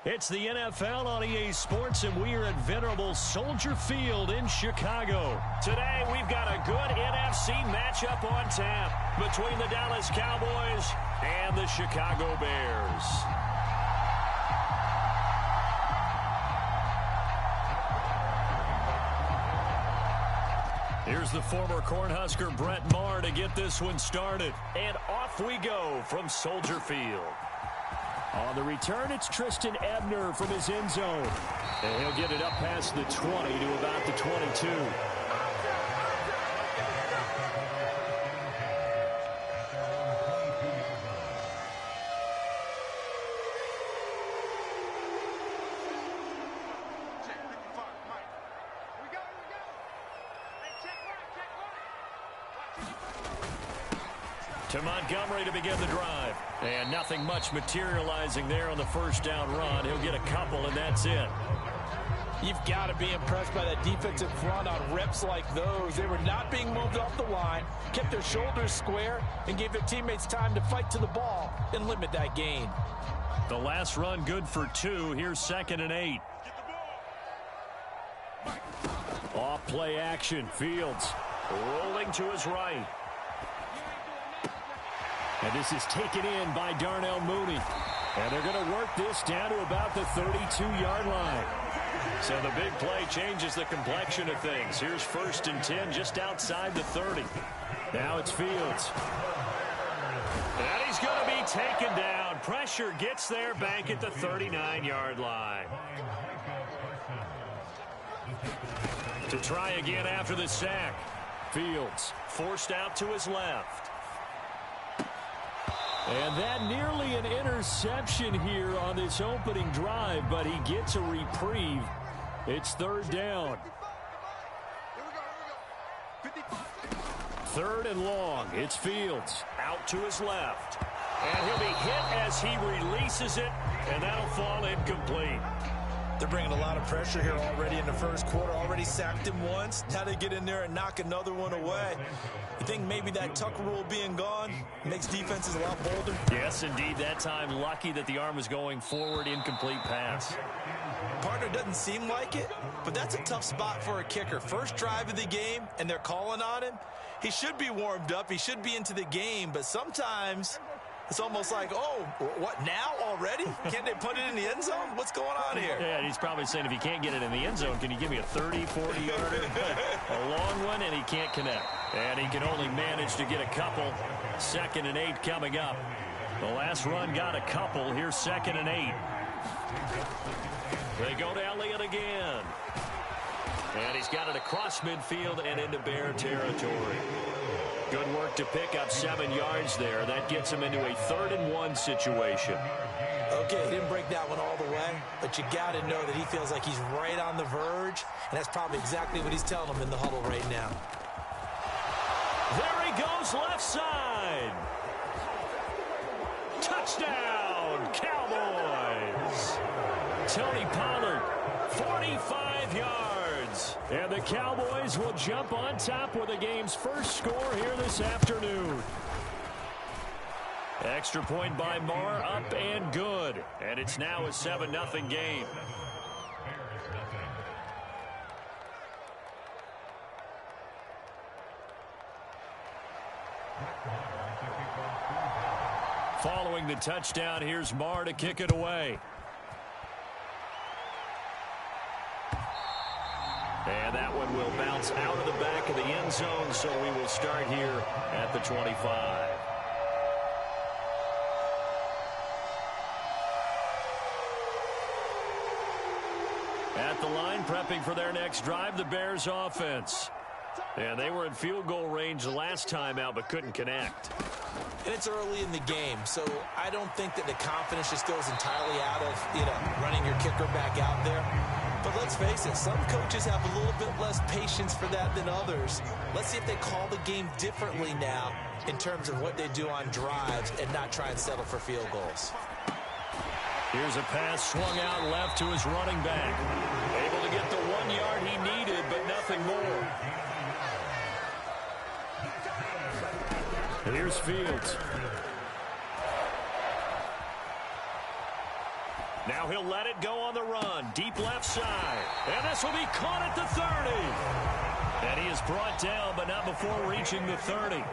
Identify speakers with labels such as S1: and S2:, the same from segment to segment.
S1: It's the NFL on EA Sports, and we are at venerable Soldier Field in Chicago. Today, we've got a good NFC matchup on tap between the Dallas Cowboys and the Chicago Bears. Here's the former Cornhusker Brett Maher to get this one started. And off we go from Soldier Field. On the return, it's Tristan Ebner from his end zone. And he'll get it up past the 20 to about the 22. To Montgomery to begin the drive. And nothing much materializing there on the first down run. He'll get a couple, and that's it.
S2: You've got to be impressed by that defensive front on reps like those. They were not being moved off the line, kept their shoulders square, and gave their teammates time to fight to the ball and limit that gain.
S1: The last run good for 2. Here's 2nd and 8. Off play action. Fields rolling to his right. And this is taken in by Darnell Mooney. And they're going to work this down to about the 32-yard line. So the big play changes the complexion of things. Here's 1st and 10 just outside the 30. Now it's Fields. And he's going to be taken down. Pressure gets there back at the 39-yard line. To try again after the sack. Fields forced out to his left. And that nearly an interception here on this opening drive, but he gets a reprieve. It's 3rd down. 3rd and long. It's Fields out to his left. And he'll be hit as he releases it, and that'll fall incomplete.
S2: They're bringing a lot of pressure here already in the first quarter. Already sacked him once. Now they get in there and knock another one away. You think maybe that tuck rule being gone makes defenses a lot bolder?
S1: Yes, indeed. That time, lucky that the arm was going forward. Incomplete pass.
S2: Partner doesn't seem like it, but that's a tough spot for a kicker. First drive of the game, and they're calling on him. He should be warmed up. He should be into the game, but sometimes it's almost like, oh, what, now already? Can't they put it in the end zone? What's going on here?
S1: Yeah, and he's probably saying, if you can't get it in the end zone, can you give me a 30, 40-yarder? A long one, and he can't connect. And he can only manage to get a couple. 2nd and 8 coming up. The last run got a couple. Here's 2nd and 8. They go to Elliott again. And he's got it across midfield and into Bear territory. Good work to pick up 7 yards there. That gets him into a 3rd and 1 situation.
S2: Okay, he didn't break that one all the way, but you got to know that he feels like he's right on the verge, and that's probably exactly what he's telling them in the huddle right now.
S1: There he goes, left side. Touchdown, Cowboys. Tony Pollard, 45 yards. And the Cowboys will jump on top with the game's first score here this afternoon. Extra point by Maher, up and good. And it's now a 7-0 game. Following the touchdown, here's Maher to kick it away. And that one will bounce out of the back of the end zone, so we will start here at the 25. At the line, prepping for their next drive, the Bears offense. And they were in field goal range the last time out, but couldn't connect.
S2: And it's early in the game, so I don't think that the confidence just goes entirely out of, running your kicker back out there. But let's face it, some coaches have a little bit less patience for that than others. Let's see if they call the game differently now in terms of what they do on drives and not try and settle for field goals.
S1: Here's a pass swung out left to his running back. Able to get the 1 yard he needed, but nothing more. Here's Fields. Now he'll let it go on the run. Deep left side. And this will be caught at the 30. And he is brought down, but not before reaching the 30.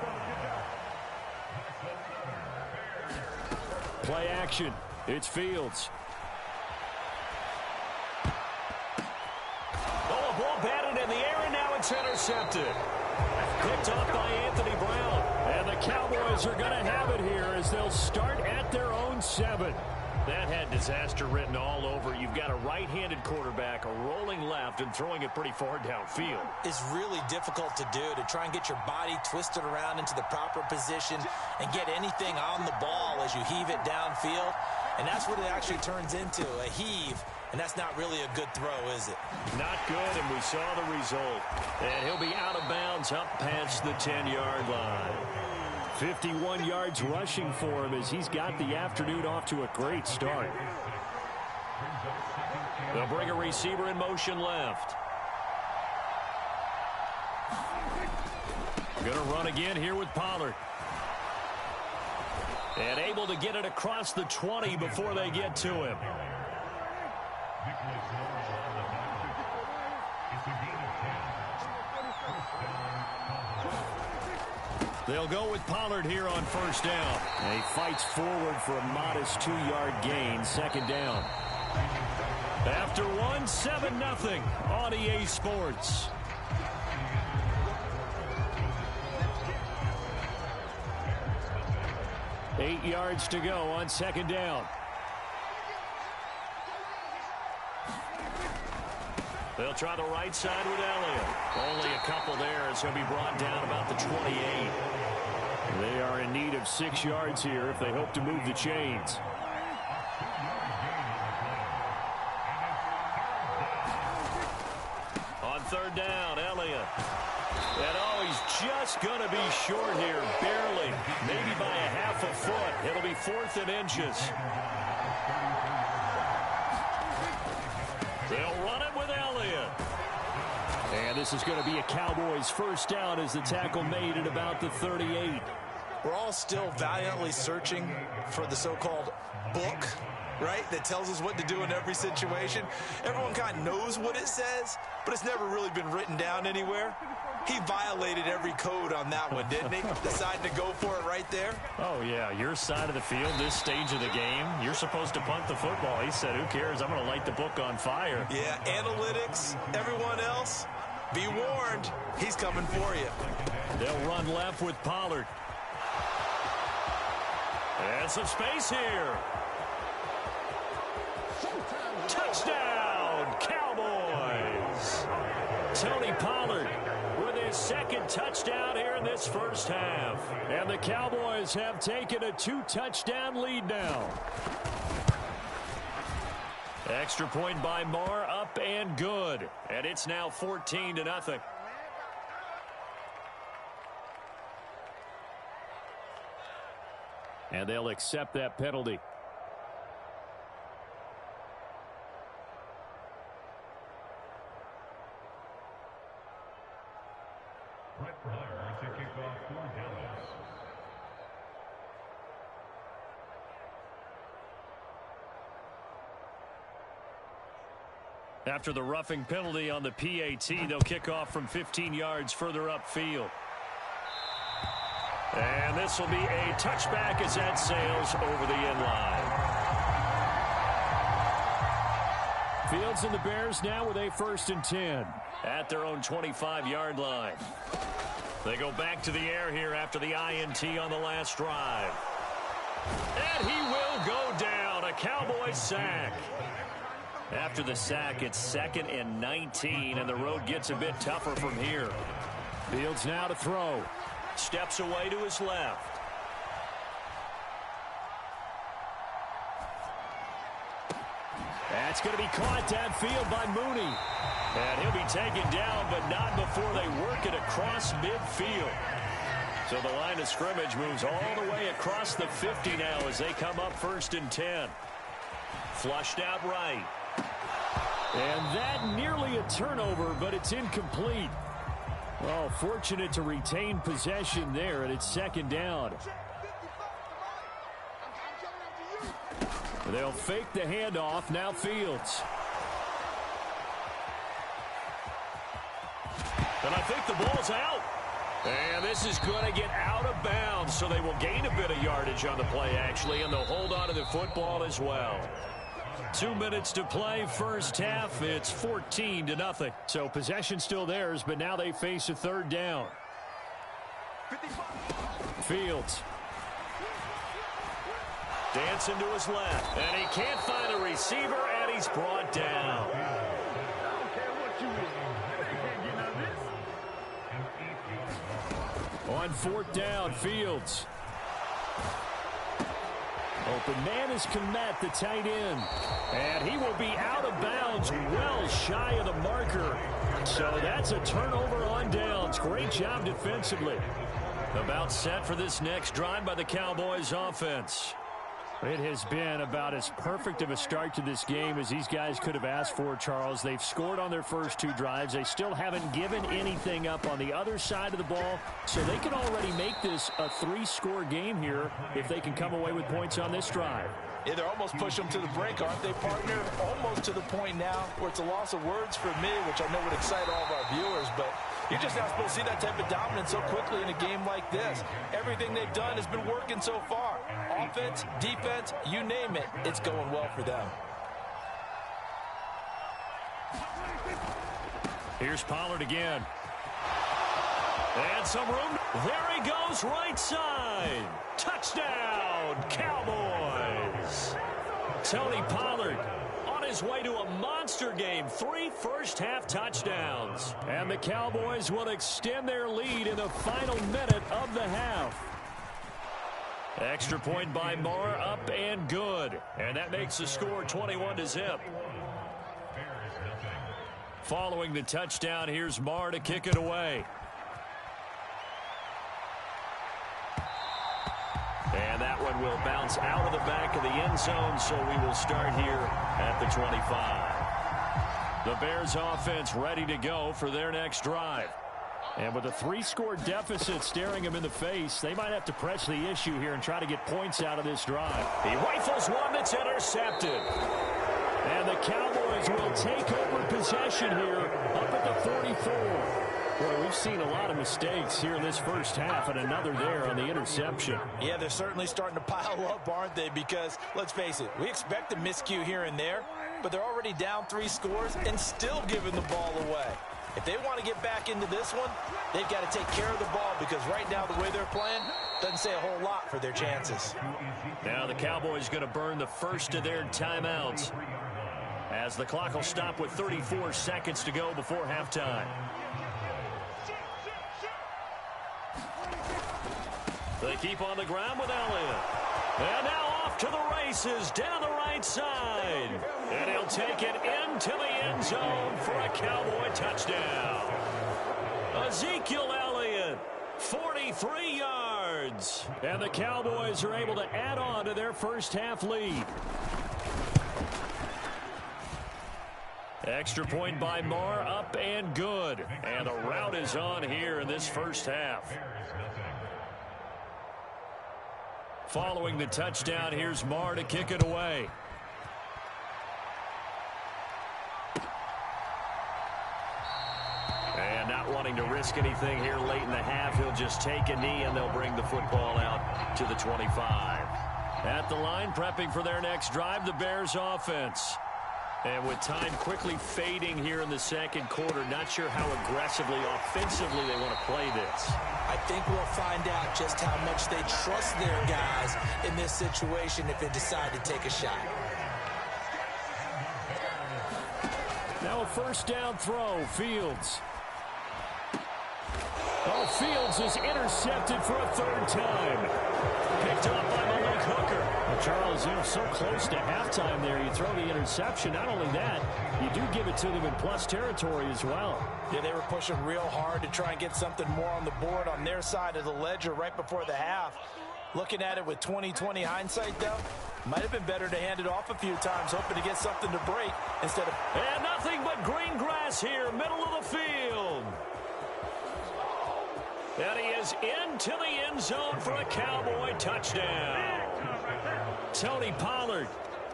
S1: Play action. It's Fields. Oh, a ball batted in the air, and now it's intercepted. Picked off by Anthony Brown. And the Cowboys are going to have it here as they'll start at their own 7. That had disaster written all over. You've got a right-handed quarterback, a rolling left, and throwing it pretty far downfield.
S2: It's really difficult to do, to try and get your body twisted around into the proper position and get anything on the ball as you heave it downfield. And that's what it actually turns into, a heave. And that's not really a good throw, is it?
S1: Not good, and we saw the result. And he'll be out of bounds up past the 10-yard line. 51 yards rushing for him as he's got the afternoon off to a great start. They'll bring a receiver in motion left. Going to run again here with Pollard. And able to get it across the 20 before they get to him. They'll go with Pollard here on first down. And he fights forward for a modest 2-yard gain, second down. After one, 7-0 on EA Sports. Eight yards to go on second down. They'll try the right side with Elliott. Only a couple there as he'll be brought down about the 28. They are in need of 6 yards here if they hope to move the chains. On third down, Elliott. And oh, he's just going to be short here, barely. Maybe by a half a foot. It'll be 4th and inches. They'll run it with Elliott. And this is going to be a Cowboys first down as the tackle made at about the 38.
S2: We're all still valiantly searching for the so-called book, right, that tells us what to do in every situation. Everyone kind of knows what it says, but it's never really been written down anywhere. He violated every code on that one, didn't he? Decided to go for it right there.
S1: Oh, yeah, your side of the field, this stage of the game, you're supposed to punt the football. He said, who cares? I'm going to light the book on fire.
S2: Yeah, analytics, everyone else, be warned, he's coming for you.
S1: They'll run left with Pollard. And some space here. Touchdown, Cowboys. Tony Pollard with his second touchdown here in this first half. And the Cowboys have taken a 2-touchdown lead now. Extra point by Marr, up and good. And it's now 14-0. And they'll accept that penalty. After the roughing penalty on the PAT, they'll kick off from 15 yards further upfield. And this will be a touchback as that sails over the end line. Fields and the Bears now with a 1st and 10 at their own 25-yard line. They go back to the air here after the INT on the last drive. And he will go down. A Cowboys sack. After the sack, it's 2nd and 19, and the road gets a bit tougher from here. Fields now to throw. Steps away to his left. That's going to be caught downfield by Mooney. And he'll be taken down, but not before they work it across midfield. So the line of scrimmage moves all the way across the 50 now as they come up 1st and 10. Flushed out right. And that nearly a turnover, but it's incomplete. Oh, fortunate to retain possession there, and it's 2nd down. They'll fake the handoff. Now Fields. And I think the ball's out. And this is going to get out of bounds, so they will gain a bit of yardage on the play, actually, and they'll hold on to the football as well. 2 minutes to play, first half. It's 14-0. So possession still theirs, but now they face a third down. Fields. Dancing to his left, and he can't find a receiver, and he's brought down. On fourth down, Fields. Open man is Komet, the tight end. And he will be out of bounds, well shy of the marker. So that's a turnover on downs. Great job defensively. About set for this next drive by the Cowboys offense. It has been about as perfect of a start to this game as these guys could have asked for, Charles. They've scored on their first 2 drives. They still haven't given anything up on the other side of the ball, so they can already make this a 3-score game here if they can come away with points on this drive.
S2: Yeah, they're almost pushing them to the brink, aren't they, partner? Almost to the point now where it's a loss of words for me, which I know would excite all of our viewers, but you're just not supposed to see that type of dominance so quickly in a game like this. Everything they've done has been working so far. Offense, defense, you name it, it's going well for them.
S1: Here's Pollard again. And some room. There he goes, right side. Touchdown, Cowboys. Tony Pollard on his way to a monster game. 3 first-half touchdowns. And the Cowboys will extend their lead in the final minute of the half. Extra point by Marr, up and good. And that makes the score 21-0. Following the touchdown, here's Marr to kick it away. And that one will bounce out of the back of the end zone, so we will start here at the 25. The Bears offense ready to go for their next drive. And with a 3-score deficit staring them in the face, they might have to press the issue here and try to get points out of this drive. He rifles one that's intercepted. And the Cowboys will take over possession here up at the 44. Well, we've seen a lot of mistakes here in this first half, and another there on the interception.
S2: Yeah, they're certainly starting to pile up, aren't they? Because, let's face it, we expect a miscue here and there, but they're already down 3 scores and still giving the ball away. If they want to get back into this one, they've got to take care of the ball, because right now the way they're playing doesn't say a whole lot for their chances.
S1: Now the Cowboys going to burn the first of their timeouts, as the clock will stop with 34 seconds to go before halftime. They keep on the ground with Elliott. And now off to the races down the right side. And he'll take it into the end zone for a Cowboy touchdown. Ezekiel Elliott, 43 yards. And the Cowboys are able to add on to their first half lead. Extra point by Marr, up and good. And the route is on here in this first half. Following the touchdown, here's Marr to kick it away. And not wanting to risk anything here late in the half, he'll just take a knee and they'll bring the football out to the 25. At the line, prepping for their next drive, the Bears offense. And with time quickly fading here in the second quarter, not sure how aggressively, offensively they want to play this.
S2: I think we'll find out just how much they trust their guys in this situation if they decide to take a shot.
S1: Now a first down throw, Fields. Oh, Fields is intercepted for a 3rd time. Picked up by Malik Hooker. Well, Charles, you know, so close to halftime there. You throw the interception. Not only that, you do give it to them in plus territory as well.
S2: Yeah, they were pushing real hard to try and get something more on the board on their side of the ledger right before the half. Looking at it with 20/20 hindsight, though, might have been better to hand it off a few times, hoping to get something to break instead of...
S1: And nothing but green grass here, middle of the field. And he is into the end zone for a Cowboy touchdown. Tony Pollard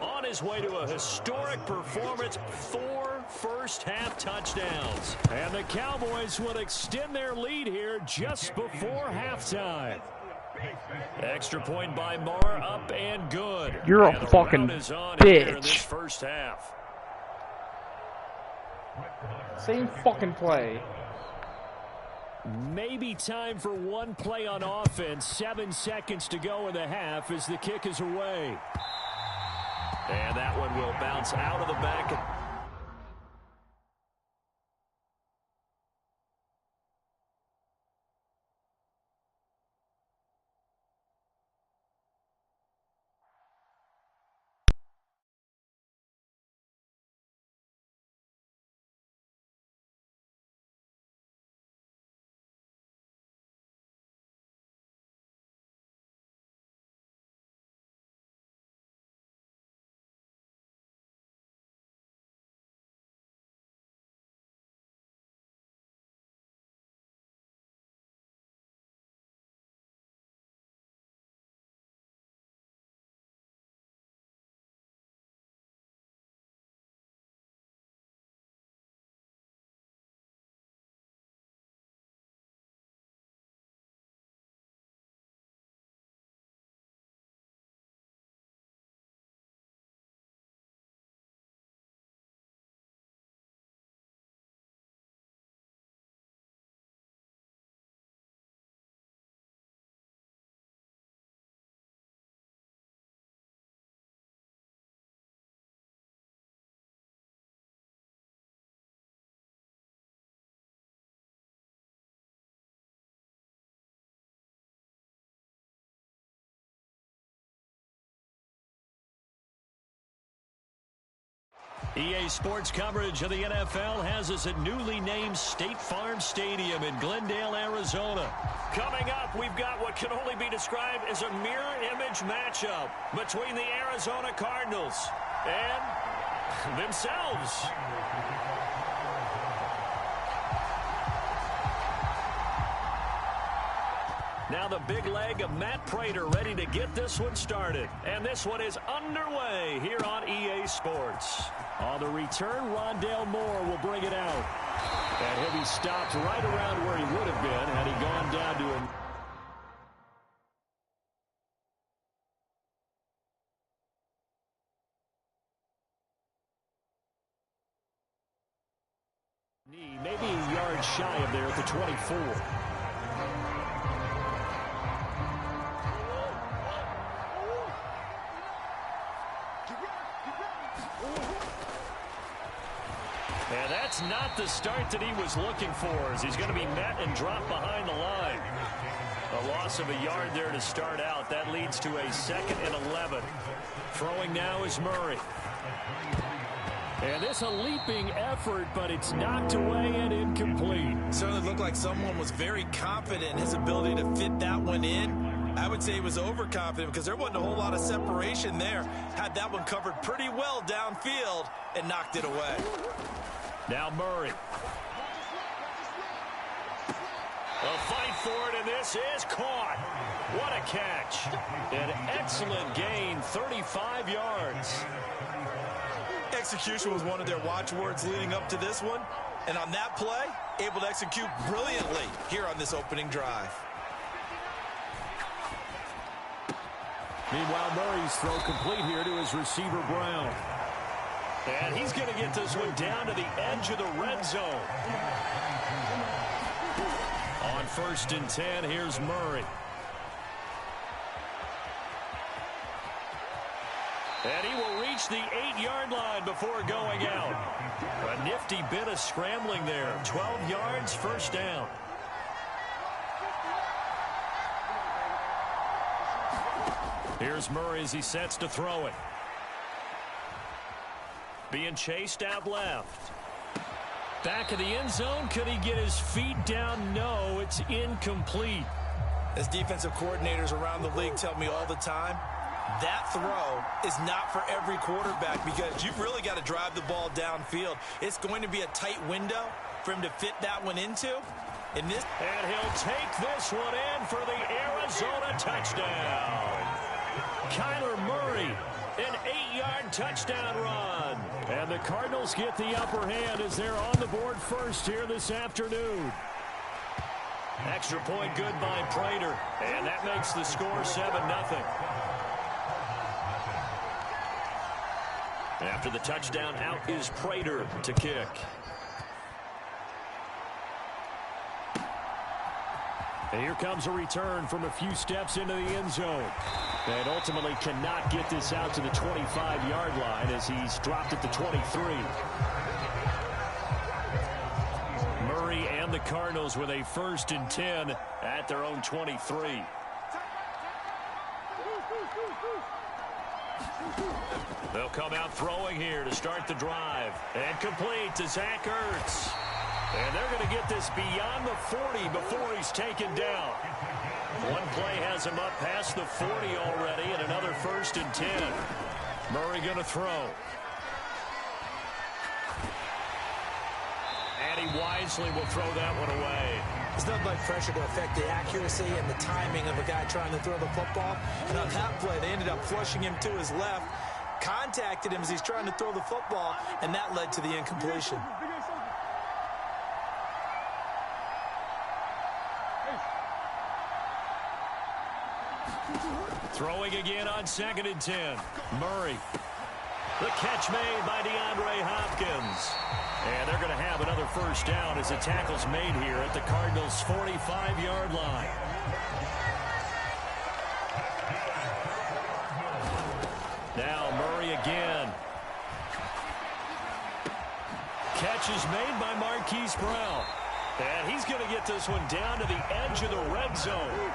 S1: on his way to a historic performance, 4 first-half touchdowns. And the Cowboys will extend their lead here just before halftime. Extra point by Marr, up and good.
S3: You're a fucking bitch.
S1: In this first half.
S3: Same fucking play.
S1: Maybe time for one play on offense. 7 seconds to go in the half as the kick is away. And that one will bounce out of the back. EA Sports coverage of the NFL has us at newly named State Farm Stadium in Glendale, Arizona. Coming up, we've got what can only be described as a mirror image matchup between the Arizona Cardinals and themselves. Now the big leg of Matt Prater ready to get this one started. And this one is underway here on EA Sports. On the return, Rondale Moore will bring it out. And he'll be stopped right around where he would have been had he gone down to him. Maybe a yard shy of there at the 24. And that's not the start that he was looking for, as he's going to be met and dropped behind the line. A loss of a yard there to start out. That leads to a 2nd and 11. Throwing now is Murray. And this a leaping effort, but it's knocked away and incomplete.
S2: Certainly looked like someone was very confident in his ability to fit that one in. I would say he was overconfident because there wasn't a whole lot of separation there. Had that one covered pretty well downfield and knocked it away.
S1: Now Murray. A fight for it, and this is caught. What a catch. An excellent gain, 35 yards.
S2: Execution was one of their watchwords leading up to this one. And on that play, able to execute brilliantly here on this opening drive.
S1: Meanwhile, Murray's throw complete here to his receiver, Brown. And he's going to get this one down to the edge of the red zone. On 1st and 10, here's Murray. And he will reach the 8-yard line before going out. A nifty bit of scrambling there. 12 yards, first down. Here's Murray as he sets to throw it. Being chased out left. Back of the end zone. Could he get his feet down? No, it's incomplete.
S2: As defensive coordinators around the league tell me all the time, that throw is not for every quarterback because you've really got to drive the ball downfield. It's going to be a tight window for him to fit that one into. And
S1: he'll take this one in for the Arizona touchdown. Kyler Murray, an 8-yard touchdown run. And the Cardinals get the upper hand as they're on the board first here this afternoon. Extra point good by Prater. And that makes the score 7-0. After the touchdown, out is Prater to kick. And here comes a return from a few steps into the end zone. And ultimately cannot get this out to the 25-yard line as he's dropped at the 23. Murray and the Cardinals with a 1st and 10 at their own 23. They'll come out throwing here to start the drive. And complete to Zach Ertz. And they're going to get this beyond the 40 before he's taken down. One play has him up past the 40 already, and another 1st and 10. Murray going to throw. And he wisely will throw that one away.
S2: There's nothing like pressure to affect the accuracy and the timing of a guy trying to throw the football. And on that play, they ended up flushing him to his left, contacted him as he's trying to throw the football, and that led to the incompletion.
S1: Throwing again on 2nd and 10. Murray. The catch made by DeAndre Hopkins. And they're going to have another 1st down as the tackle's made here at the Cardinals' 45-yard line. Now Murray again. Catch is made by Marquise Brown. And he's going to get this one down to the edge of the red zone.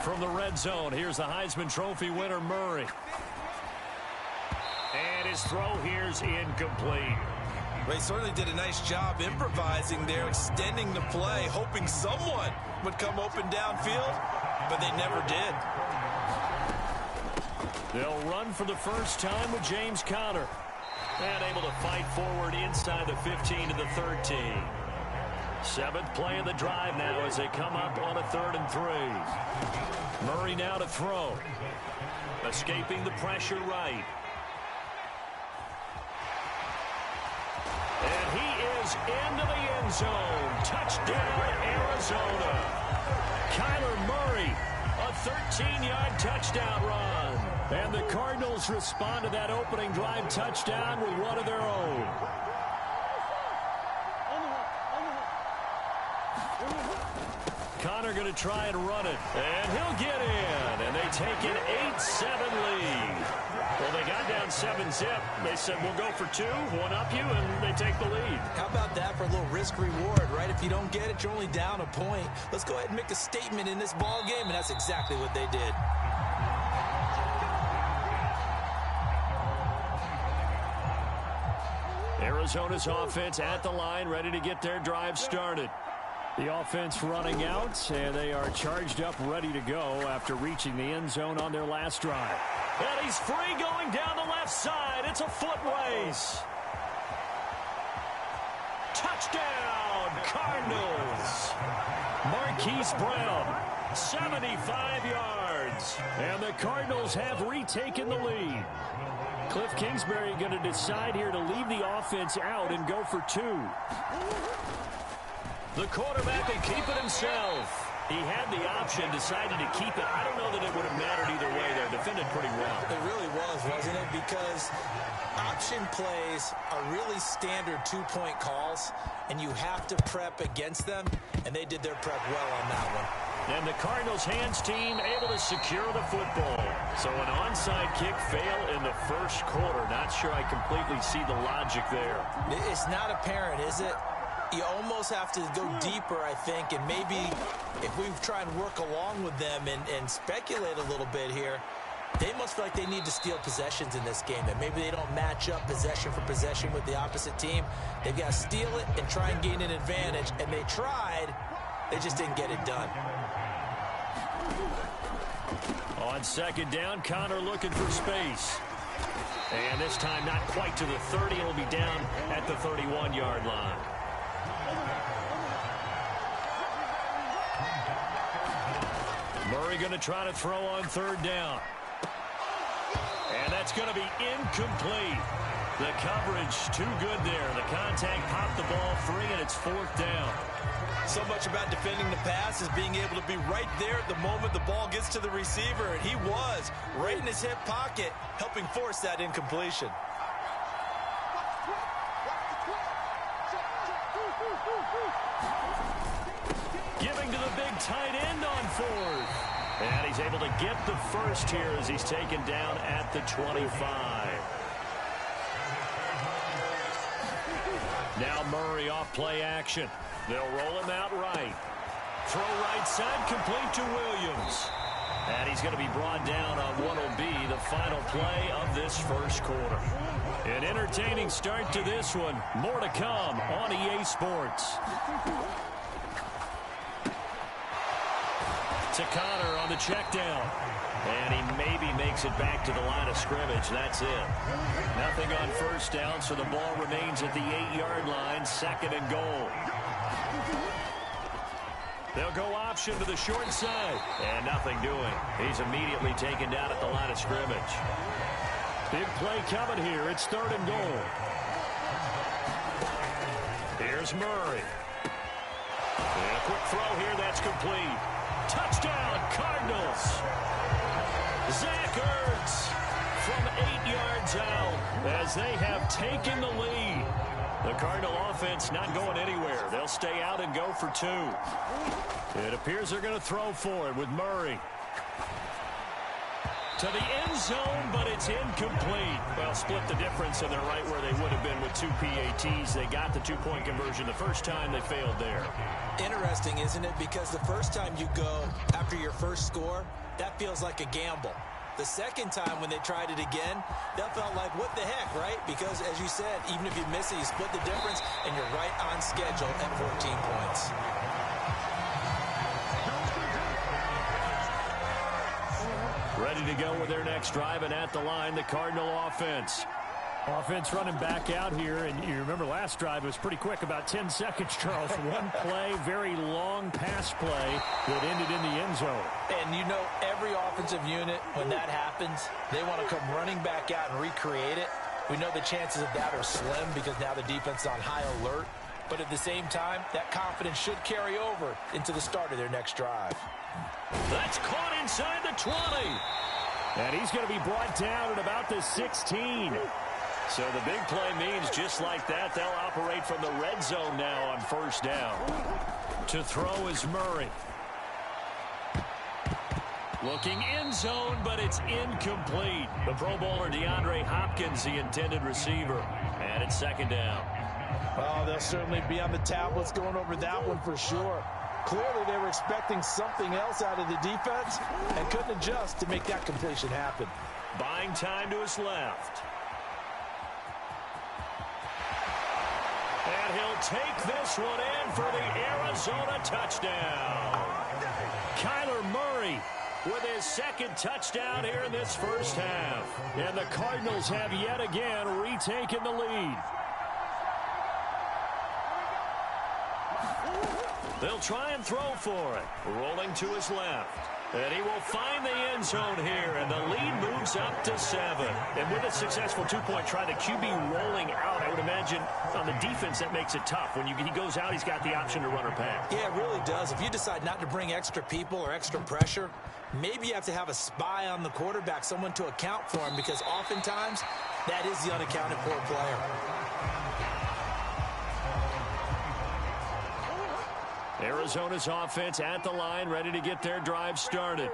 S1: From the red zone, here's the Heisman Trophy winner, Murray. And his throw here's incomplete.
S2: They certainly did a nice job improvising there, extending the play, hoping someone would come open downfield, but they never did.
S1: They'll run for the first time with James Conner. And able to fight forward inside the 15 to the 13. 7th play of the drive now as they come up on a 3rd and 3. Murray now to throw. Escaping the pressure right. And he is into the end zone. Touchdown, Arizona. Kyler Murray, a 13-yard touchdown run. And the Cardinals respond to that opening drive touchdown with one of their own. Conner going to try and run it. And he'll get in. And they take an 8-7 lead. Well, they got down 7-zip. They said, we'll go for 2, one up you, and they take the lead.
S2: How about that for a little risk-reward, right? If you don't get it, you're only down a point. Let's go ahead and make a statement in this ball game, and that's exactly what they did.
S1: Arizona's offense at the line, ready to get their drive started. The offense running out, and they are charged up, ready to go after reaching the end zone on their last drive. And he's free going down the left side. It's a foot race. Touchdown, Cardinals. Marquise Brown, 75 yards. And the Cardinals have retaken the lead. Cliff Kingsbury going to decide here to leave the offense out and go for 2. The quarterback will keep it himself. He had the option, decided to keep it. I don't know that it would have mattered either way there. Defended pretty well.
S2: It really was, wasn't it? Because option plays are really standard 2-point calls, and you have to prep against them, and they did their prep well on that one.
S1: And the Cardinals hands team able to secure the football. So an onside kick fail in the first quarter. Not sure I completely see the logic there.
S2: It's not apparent, is it? You almost have to go deeper, I think, and maybe if we try and work along with them and speculate a little bit here, they must feel like they need to steal possessions in this game, that maybe they don't match up possession for possession with the opposite team. They've got to steal it and try and gain an advantage, and they tried. They just didn't get it done.
S1: On 2nd down, Conner looking for space. And this time not quite to the 30. It'll be down at the 31-yard line. Murray going to try to throw on third down. And that's going to be incomplete. The coverage too good there. The contact popped the ball free, and it's fourth down.
S2: So much about defending the pass is being able to be right there at the moment the ball gets to the receiver. And he was right in his hip pocket, helping force that incompletion.
S1: Giving to the big tight end on fourth. And he's able to get the first here as he's taken down at the 25. Now Murray off play action. They'll roll him out right. Throw right side, complete to Williams. And he's going to be brought down on what will be the final play of this first quarter. An entertaining start to this one. More to come on EA Sports. To Connor on the check down. And he maybe makes it back to the line of scrimmage. That's it. Nothing on first down, so the ball remains at the 8-yard line, second and goal. They'll go option to the short side. And nothing doing. He's immediately taken down at the line of scrimmage. Big play coming here. It's third and goal. Here's Murray. And a quick throw here. That's complete. Touchdown, Cardinals. Zach Ertz from 8 yards out as they have taken the lead. The Cardinal offense not going anywhere. They'll stay out and go for two. It appears they're going to throw for it with Murray. To the end zone, but it's incomplete. Well, split the difference, and they're right where they would have been with 2 PATs. They got the two-point conversion the first time. They failed there.
S2: Interesting, isn't it? Because the first time you go after your first score, that feels like a gamble. The second time when they tried it again, that felt like, what the heck, right? Because, as you said, even if you miss it, you split the difference, and you're right on schedule at 14 points.
S1: Ready to go with their next drive, and at the line, the Cardinal offense. Offense running back out here, and you remember last drive was pretty quick, about 10 seconds, Charles. One play, very long pass play that ended in the end zone.
S2: And you know, every offensive unit, when that happens, they want to come running back out and recreate it. We know the chances of that are slim because now the defense is on high alert. But at the same time, that confidence should carry over into the start of their next drive.
S1: That's caught inside the 20. And he's going to be brought down at about the 16. So the big play means just like that, they'll operate from the red zone now on first down. To throw is Murray. Looking end zone, but it's incomplete. The Pro Bowler DeAndre Hopkins, the intended receiver. And it's second down.
S2: Oh, they'll certainly be on the tablets going over that one for sure. Clearly, they were expecting something else out of the defense and couldn't adjust to make that completion happen.
S1: Buying time to his left. And he'll take this one in for the Arizona touchdown. Kyler Murray with his second touchdown here in this first half. And the Cardinals have yet again retaken the lead. They'll try and throw for it. Rolling to his left. And he will find the end zone here, and the lead moves up to 7. And with a successful two-point try, the QB rolling out, I would imagine on the defense that makes it tough. When he goes out, he's got the option to run or pass.
S2: Yeah, it really does. If you decide not to bring extra people or extra pressure, maybe you have to have a spy on the quarterback, someone to account for him, because oftentimes that is the unaccounted for player.
S1: Arizona's offense at the line, ready to get their drive started.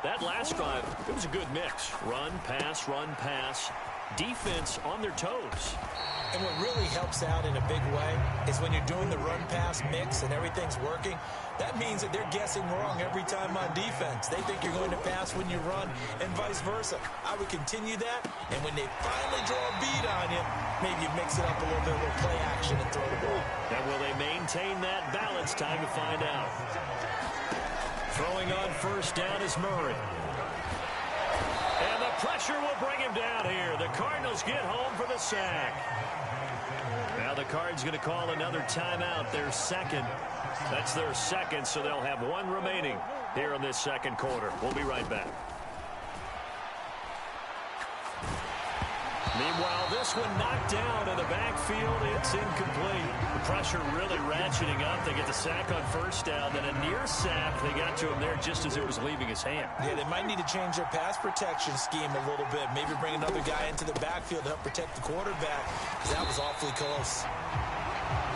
S1: That last drive, it was a good mix. Run, pass. Defense on their toes.
S2: And what really helps out in a big way is when you're doing the run-pass mix and everything's working, that means that they're guessing wrong every time on defense. They think you're going to pass when you run and vice versa. I would continue that, and when they finally draw a bead on you, maybe you mix it up a little bit with play action and throw the ball.
S1: And will they maintain that balance? Time to find out. Throwing on first down is Murray. And the pressure will bring him down here. The Cardinals get home for the sack. Now the Card's going to call another timeout, their second. That's their second, so they'll have one remaining here in this second quarter. We'll be right back. Meanwhile, this one knocked down in the backfield. It's incomplete. The pressure really ratcheting up. They get the sack on first down. Then a near sack. They got to him there just as it was leaving his hand.
S2: Yeah, they might need to change their pass protection scheme a little bit. Maybe bring another guy into the backfield to help protect the quarterback, because that was awfully close.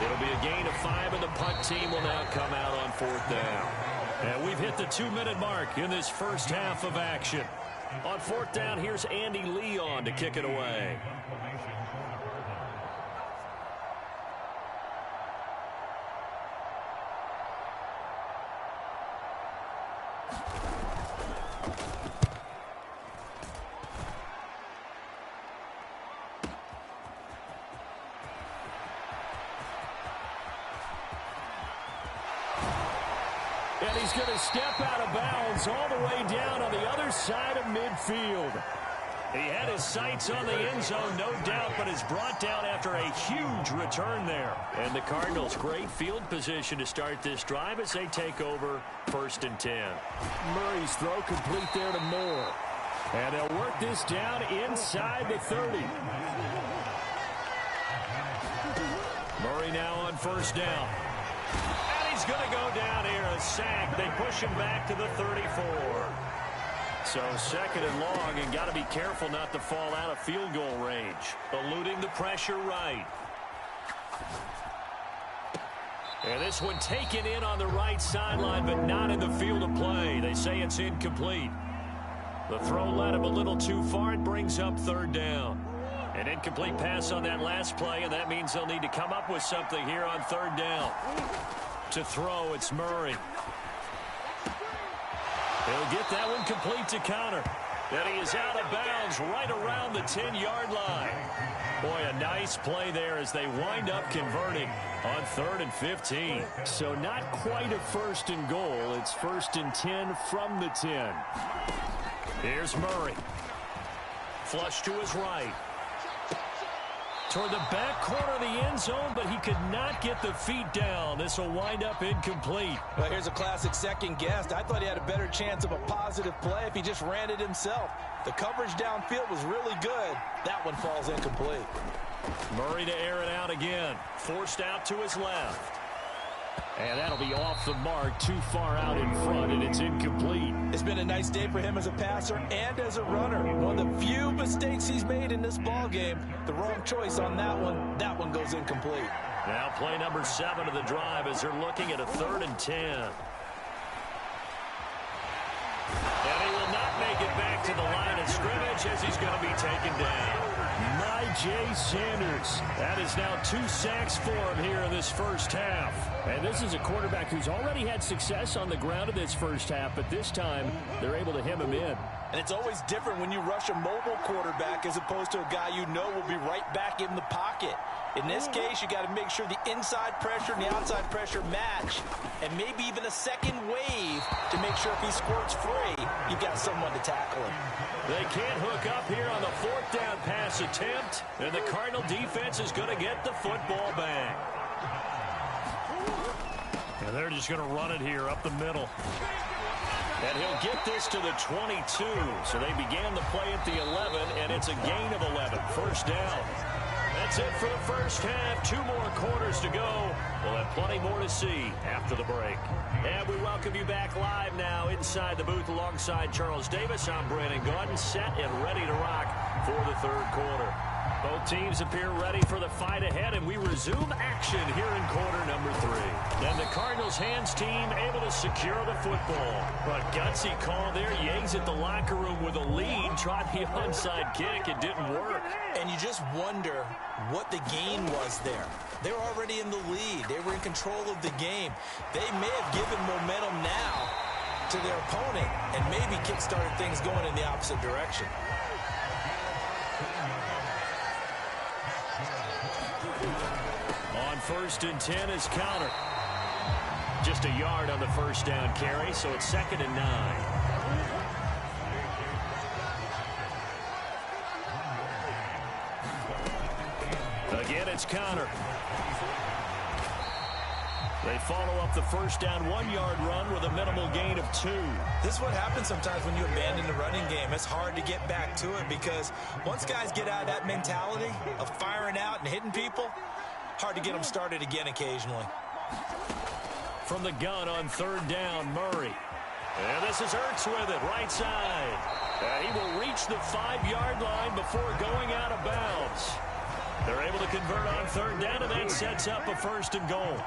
S1: It'll be a gain of 5, and the punt team will now come out on fourth down. And we've hit the 2-minute mark in this first half of action. On fourth down, here's Andy Leon to kick it away. And he's going to step out of bounds all the way down on the other side of midfield. He had his sights on the end zone, no doubt, but is brought down after a huge return there. And the Cardinals, great field position to start this drive as they take over 1st and 10. Murray's throw complete there to Moore. And they'll work this down inside the 30. Murray now on first down. He's going to go down here, a sack. They push him back to the 34. So 2nd and long, and got to be careful not to fall out of field goal range. Eluding the pressure right. And this one taken in on the right sideline, but not in the field of play. They say it's incomplete. The throw led him a little too far. It brings up 3rd down. An incomplete pass on that last play, and that means they'll need to come up with something here on 3rd down. To throw, it's Murray. He'll get that one complete to counter. And he is out of bounds right around the 10-yard line. Boy, a nice play there as they wind up converting on 3rd and 15. So not quite a 1st and goal. It's 1st and 10 from the 10. Here's Murray. Flush to his right. Toward the back corner of the end zone, but he could not get the feet down. This will wind up incomplete.
S2: Well, here's a classic second guess. I thought he had a better chance of a positive play if he just ran it himself. The coverage downfield was really good. That one falls incomplete.
S1: Murray to air it out again. Forced out to his left. And that'll be off the mark, too far out in front, and it's incomplete.
S2: It's been a nice day for him as a passer and as a runner. One of the few mistakes he's made in this ball game. The wrong choice on that one. That one goes incomplete.
S1: Now play number 7 of the drive as they're looking at a 3rd and 10. And he will not make it back to the line of scrimmage as he's going to be taken down. Jay Sanders. That is now 2 sacks for him here in this first half. And this is a quarterback who's already had success on the ground in this first half, but this time they're able to hem him in.
S2: And it's always different when you rush a mobile quarterback as opposed to a guy you know will be right back in the pocket. In this case, you got to make sure the inside pressure and the outside pressure match, and maybe even a second wave to make sure if he squirts free, you've got someone to tackle him.
S1: They can't hook up here on the 4th down pass attempt, and the Cardinal defense is going to get the football back. And they're just going to run it here up the middle. And he'll get this to the 22. So they began the play at the 11, and it's a gain of 11. 1st down. That's it for the first half. 2 more quarters to go. We'll have plenty more to see after the break. And we welcome you back live now inside the booth alongside Charles Davis. I'm Brandon Gaudin, set and ready to rock for the 3rd quarter. Both teams appear ready for the fight ahead, and we resume action here in quarter number 3. And the Cardinals hands team able to secure the football. But gutsy call there. Yates at the locker room with a lead. Tried the onside kick. It didn't work.
S2: And you just wonder what the gain was there. They're already in the lead. They were in control of the game. They may have given momentum now to their opponent and maybe kick-started things going in the opposite direction.
S1: On 1st and 10 is counter. Just a yard on the 1st down carry, so it's 2nd and 9. Again, it's James Conner. They follow up the first down 1-yard run with a minimal gain of 2.
S2: This is what happens sometimes when you abandon the running game. It's hard to get back to it because once guys get out of that mentality of firing out and hitting people, hard to get them started again occasionally.
S1: From the gun on 3rd down, Murray. And this is Ertz with it, right side. And he will reach the 5-yard line before going out of bounds. They're able to convert on 3rd down, and that sets up a 1st and goal.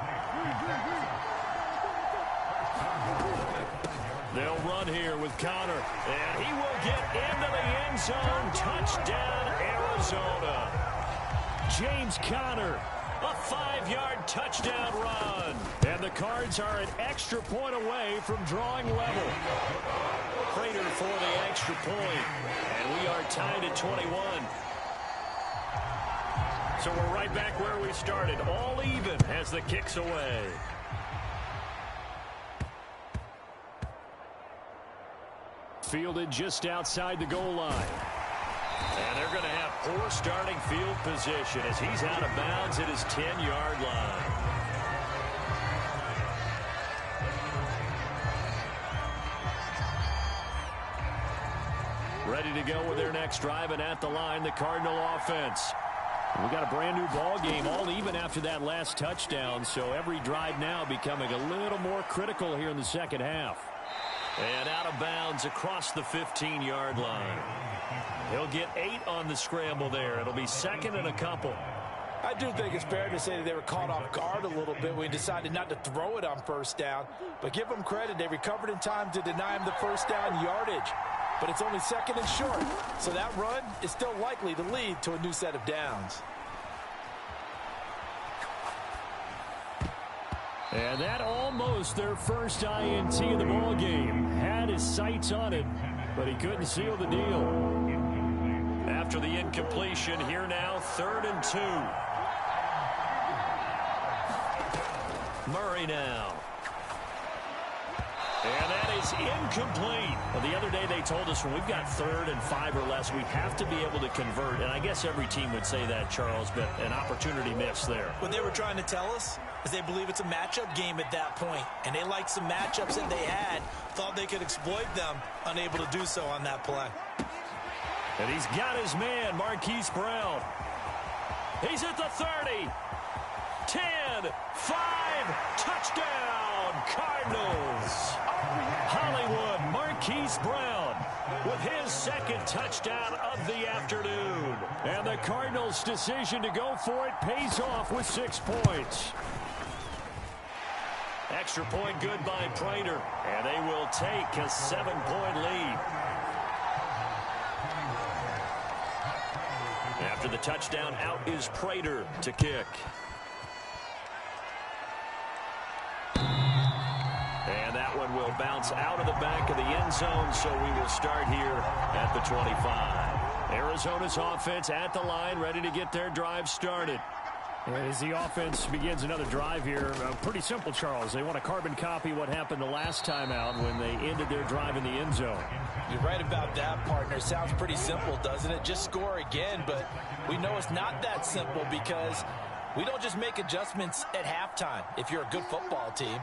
S1: They'll run here with Conner, and he will get into the end zone. Touchdown, Arizona. James Conner, a 5-yard touchdown run. And the Cards are an extra point away from drawing level. Prater for the extra point, and we are tied at 21. So we're right back where we started, all even as the kick's away. Fielded just outside the goal line. And they're going to have poor starting field position as he's out of bounds at his 10-yard line. Ready to go with their next drive, and at the line, the Cardinal offense. We got a brand new ball game, all even after that last touchdown, so every drive now becoming a little more critical here in the second half. And out of bounds across the 15-yard line. He'll get 8 on the scramble there. It'll be 2nd and a couple.
S2: I do think it's fair to say that they were caught off guard a little bit when he decided not to throw it on 1st down. But give them credit, they recovered in time to deny him the 1st down yardage. But it's only 2nd and short, so that run is still likely to lead to a new set of downs.
S1: And that almost their first INT of the ball game. Had his sights on it, but he couldn't seal the deal. After the incompletion, here now, 3rd and 2. Murray now. And that is incomplete. Well, the other day they told us when we've got 3rd and 5 or less, we have to be able to convert. And I guess every team would say that, Charles, but an opportunity missed there.
S2: What they were trying to tell us is they believe it's a matchup game at that point. And they liked some matchups that they had, thought they could exploit them, unable to do so on that play.
S1: And he's got his man, Marquise Brown. He's at the 30. 10, 5, touchdown, Cardinals. Hollywood, Marquise Brown with his 2nd touchdown of the afternoon. And the Cardinals' decision to go for it pays off with 6 points. Extra point good by Prater, and they will take a 7-point lead. After the touchdown, out is Prater to kick. And that one will bounce out of the back of the end zone, so we will start here at the 25. Arizona's offense at the line, ready to get their drive started. As the offense begins another drive here, pretty simple, Charles. They want to carbon copy what happened the last time out when they ended their drive in the end zone.
S2: You're right about that, partner. Sounds pretty simple, doesn't it? Just score again, but we know it's not that simple because we don't just make adjustments at halftime if you're a good football team.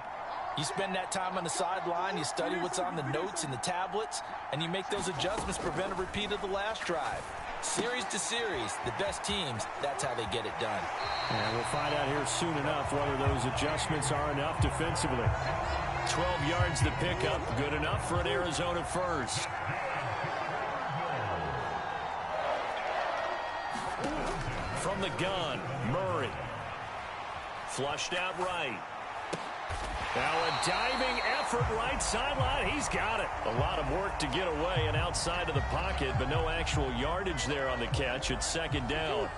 S2: You spend that time on the sideline, you study what's on the notes and the tablets, and you make those adjustments to prevent a repeat of the last drive. Series to series, the best teams, that's how they get it done.
S1: And we'll find out here soon enough whether those adjustments are enough defensively. 12 yards to pick up, good enough for an Arizona first. From the gun, Murray. Flushed out right. Now a diving effort right sideline. He's got it. A lot of work to get away and outside of the pocket, but no actual yardage there on the catch. It's 2nd down.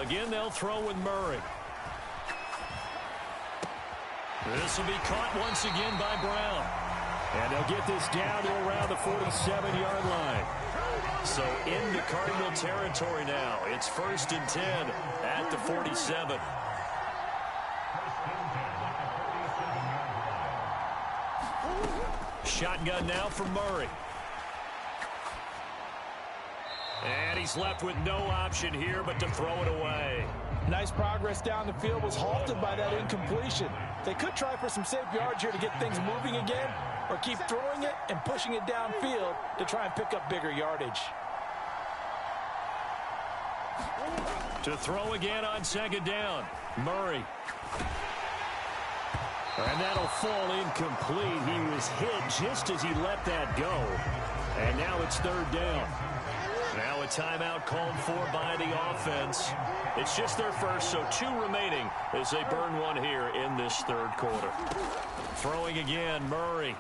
S1: Again, they'll throw with Murray. This will be caught once again by Brown. And they'll get this down to around the 47-yard line. So into Cardinal territory now. It's 1st and 10 at the 47. Shotgun now from Murray. And he's left with no option here but to throw it away.
S2: Nice progress down the field was halted by that incompletion. They could try for some safe yards here to get things moving again, or keep throwing it and pushing it downfield to try and pick up bigger yardage.
S1: To throw again on second down. Murray. And that'll fall incomplete. He was hit just as he let that go. And now it's third down. Now a timeout called for by the offense. It's just their first, so 2 remaining as they burn one here in this third quarter. Throwing again, Murray.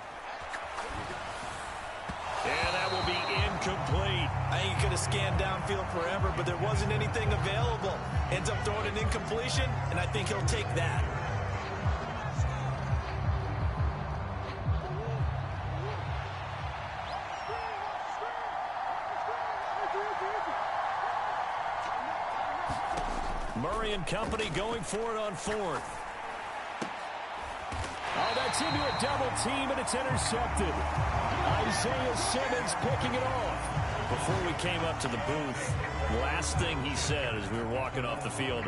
S1: And that will be incomplete.
S2: I think he could have scanned downfield forever, but there wasn't anything available. Ends up throwing an incompletion, and I think he'll take that.
S1: Murray and company going for it on 4th. Oh, that's into a double team, and it's intercepted. Isaiah Simmons picking it off. Before we came up to the booth, last thing he said as we were walking off the field,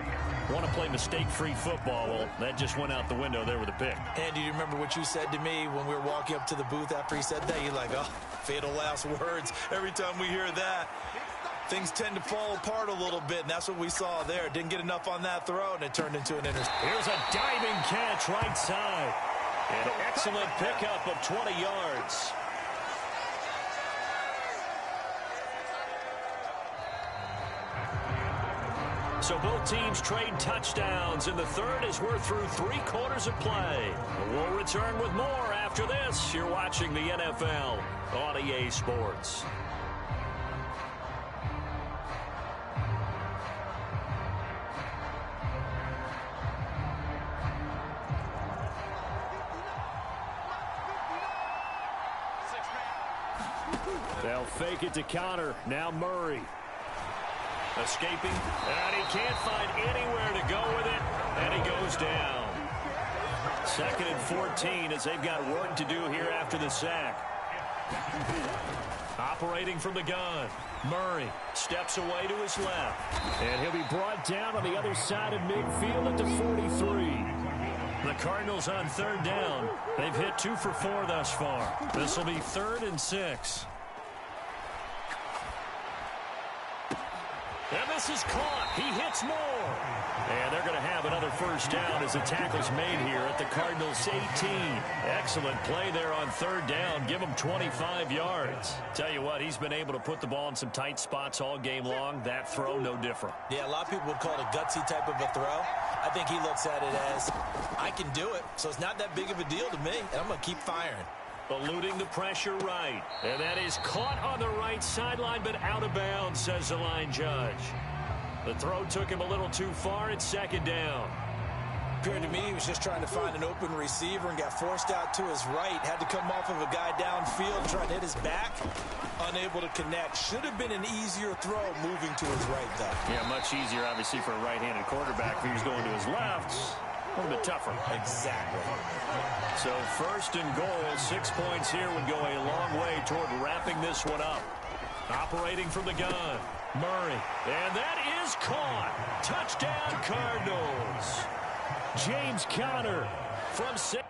S1: want to play mistake-free football. Well, that just went out the window there with a pick.
S2: And do you remember what you said to me when we were walking up to the booth after he said that? You're like, oh, fatal last words. Every time we hear that, things tend to fall apart a little bit, and that's what we saw there. Didn't get enough on that throw, and it turned into an interception.
S1: Here's a diving catch right side. An excellent pickup of 20 yards. So both teams trade touchdowns in the third as we're through 3 quarters of play. We'll return with more after this. You're watching the NFL on EA Sports. They'll fake it to Connor. Now Murray. Escaping. And he can't find anywhere to go with it. And he goes down. 2nd and 14 as they've got work to do here after the sack. Operating from the gun. Murray steps away to his left. And he'll be brought down on the other side of midfield at the 43. The Cardinals on 3rd down. They've hit 2 for 4 thus far. This will be 3rd and 6. And this is caught. He hits more. And they're going to have another first down as the tackle's made here at the Cardinals 18. Excellent play there on 3rd down. Give him 25 yards. Tell you what, he's been able to put the ball in some tight spots all game long. That throw, no different.
S2: Yeah, a lot of people would call it a gutsy type of a throw. I think he looks at it as, I can do it, so it's not that big of a deal to me, and I'm going to keep firing.
S1: Eluding the pressure right. And that is caught on the right sideline, but out of bounds, says the line judge. The throw took him a little too far. It's 2nd down.
S2: Appeared to me he was just trying to find an open receiver and got forced out to his right. Had to come off of a guy downfield, trying to hit his back. Unable to connect. Should have been an easier throw moving to his right, though.
S1: Yeah, much easier, obviously, for a right-handed quarterback. If he was going to his left, a little bit tougher.
S2: Exactly.
S1: So 1st and goal, 6 points here would go a long way toward wrapping this one up. Operating from the gun, Murray. And that is caught. Touchdown, Cardinals. James Conner from 6.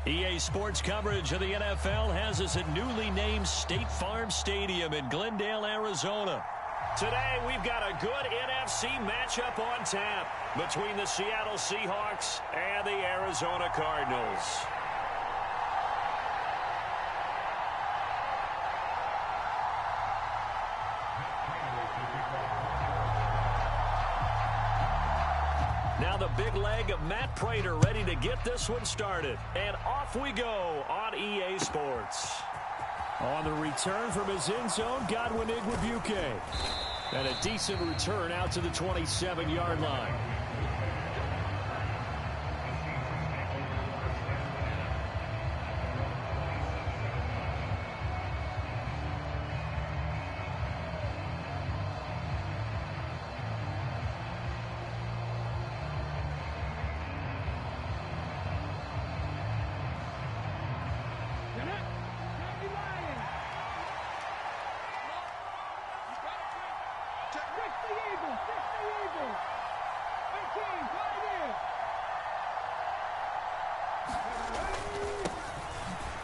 S1: EA Sports coverage of the NFL has us at newly named State Farm Stadium in Glendale, Arizona. Today, we've got a good NFC matchup on tap between the Seattle Seahawks and the Arizona Cardinals. Now the big leg of Matt Prater ready to get this one started. And off we go on EA Sports. On the return from his end zone, Godwin Igwebuike. And a decent return out to the 27-yard line.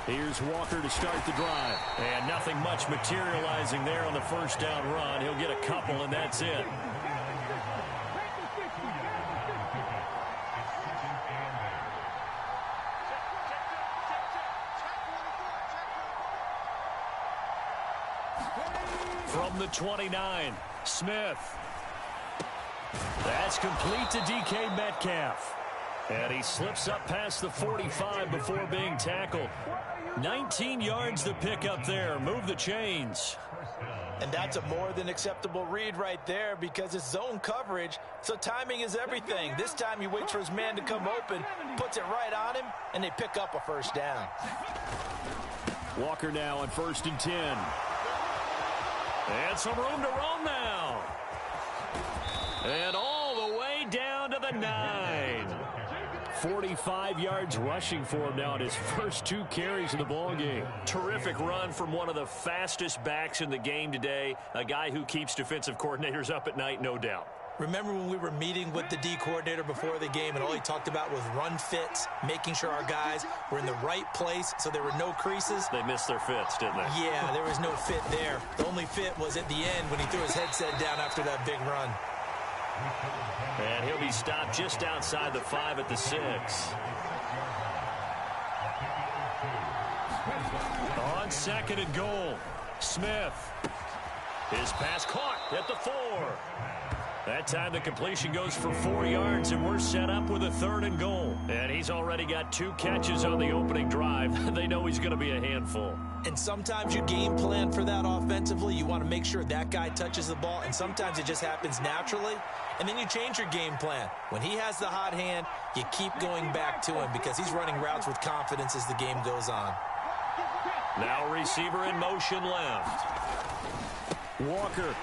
S1: Here's Walker to start the drive. And nothing much materializing there on the first down run. He'll get a couple, and that's it. From the 29, Smith. That's complete to DK Metcalf. And he slips up past the 45 before being tackled. 19 yards to pick up there. Move the chains.
S2: And that's a more than acceptable read right there because it's zone coverage, so timing is everything. This time he waits for his man to come open, puts it right on him, and they pick up a first down.
S1: Walker now on 1st and 10. And some room to roam now. And all the way down to the 9. 45 yards rushing for him now in his first 2 carries of the ballgame. Terrific run from one of the fastest backs in the game today. A guy who keeps defensive coordinators up at night, no doubt.
S2: Remember when we were meeting with the D coordinator before the game and all he talked about was run fits, making sure our guys were in the right place so there were no creases?
S1: They missed their fits, didn't they?
S2: Yeah, there was no fit there. The only fit was at the end when he threw his headset down after that big run.
S1: And he'll be stopped just outside the 5 at the 6. On 2nd and goal, Smith. His pass caught at the 4. That time the completion goes for 4 yards, and we're set up with a 3rd and goal. And he's already got 2 catches on the opening drive. They know he's going to be a handful.
S2: And sometimes you game plan for that offensively. You want to make sure that guy touches the ball, and sometimes it just happens naturally. And then you change your game plan. When he has the hot hand, you keep going back to him because he's running routes with confidence as the game goes on.
S1: Now receiver in motion left. Walker.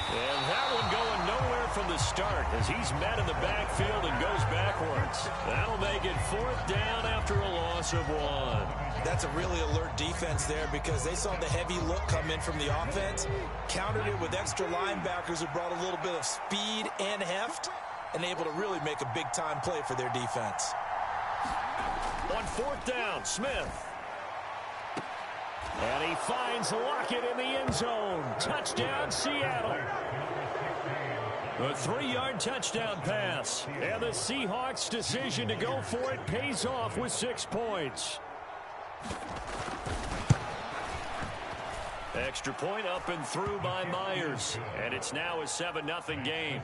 S1: And that one going nowhere from the start as he's met in the backfield and goes backwards. That'll make it 4th down after a loss of 1.
S2: That's a really alert defense there because they saw the heavy look come in from the offense, countered it with extra linebackers who brought a little bit of speed and heft, and able to really make a big-time play for their defense.
S1: On 4th down, Smith. And he finds Lockett in the end zone. Touchdown, Seattle. A 3-yard touchdown pass. And the Seahawks' decision to go for it pays off with 6 points. Extra point up and through by Myers. And it's now a 7-0 game.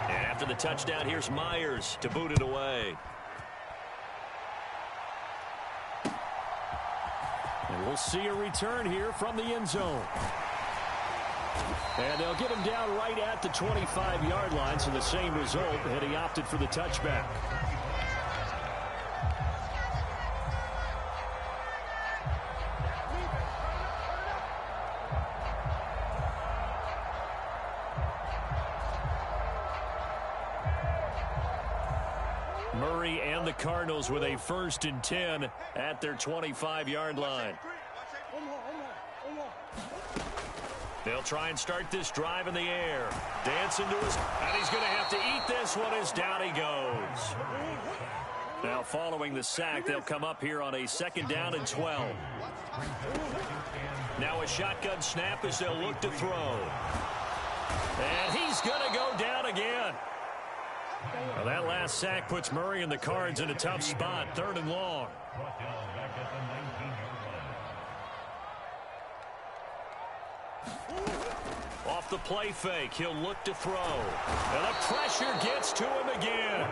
S1: And after the touchdown, here's Myers to boot it away. And we'll see a return here from the end zone. And they'll get him down right at the 25-yard line, so the same result, and he opted for the touchback. Murray and the Cardinals with a 1st and 10 at their 25-yard line. They'll try and start this drive in the air. Dancing to his... And he's going to have to eat this one as down he goes. Now, following the sack, they'll come up here on a 2nd down and 12. Now a shotgun snap as they'll look to throw. And he's going to go down again. Well, that last sack puts Murray and the Cards in a tough spot, 3rd and long. Off the play fake, he'll look to throw. And the pressure gets to him again.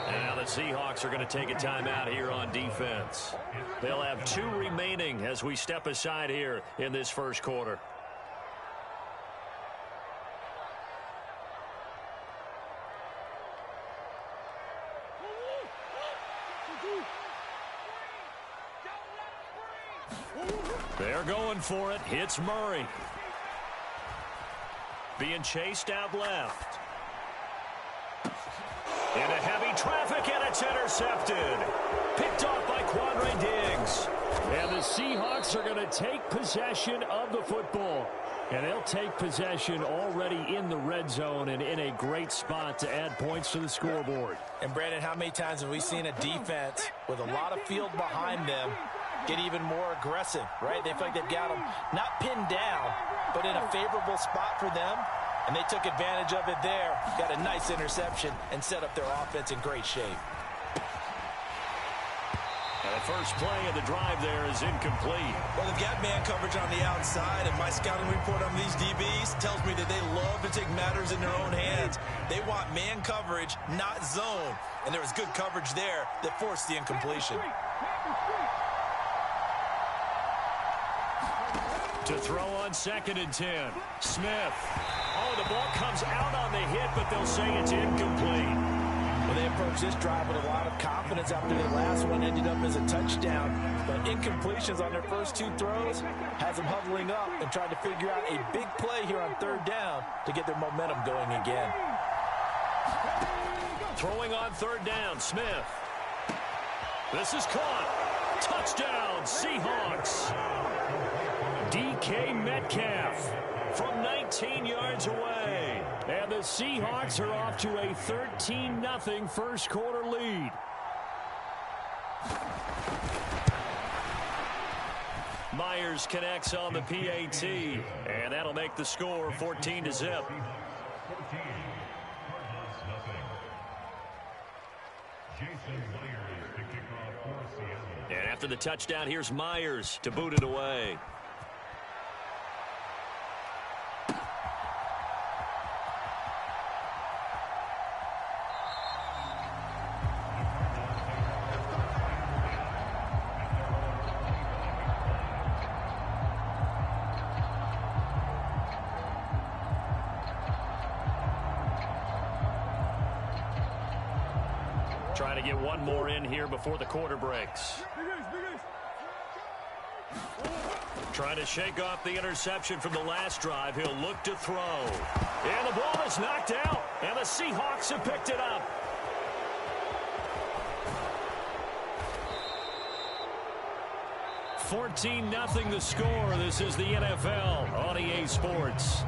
S1: And now the Seahawks are going to take a timeout here on defense. They'll have 2 remaining as we step aside here in this first quarter. They're going for it. Hits Murray. Being chased out left. Into heavy traffic, and it's intercepted. Picked off by Quandre Diggs. And the Seahawks are going to take possession of the football. And they'll take possession already in the red zone and in a great spot to add points to the scoreboard.
S2: And, Brandon, how many times have we seen a defense with a lot of field behind them get even more aggressive, right? They feel like they've got them not pinned down, but in a favorable spot for them, and they took advantage of it there. Got a nice interception and set up their offense in great shape.
S1: And the first play of the drive there is incomplete.
S2: Well, they've got man coverage on the outside, and my scouting report on these DBs tells me that they love to take matters in their own hands. They want man coverage, not zone, and there was good coverage there that forced the incompletion.
S1: To throw on 2nd and 10. Smith. Oh, the ball comes out on the hit, but they'll say it's incomplete.
S2: Well, they approached this drive with a lot of confidence after the last one ended up as a touchdown. But incompletions on their first 2 throws has them huddling up and trying to figure out a big play here on 3rd down to get their momentum going again.
S1: Throwing on 3rd down, Smith. This is caught. Touchdown, Seahawks. DK Metcalf from 19 yards away. And the Seahawks are off to a 13-0 first quarter lead. Myers connects on the PAT, and that'll make the score 14-0. And after the touchdown, here's Myers to boot it away. Trying to get one more in here before the quarter breaks. Trying to shake off the interception from the last drive. He'll look to throw. And the ball is knocked out. And the Seahawks have picked it up. $14-0 the score. This is the NFL on EA Sports.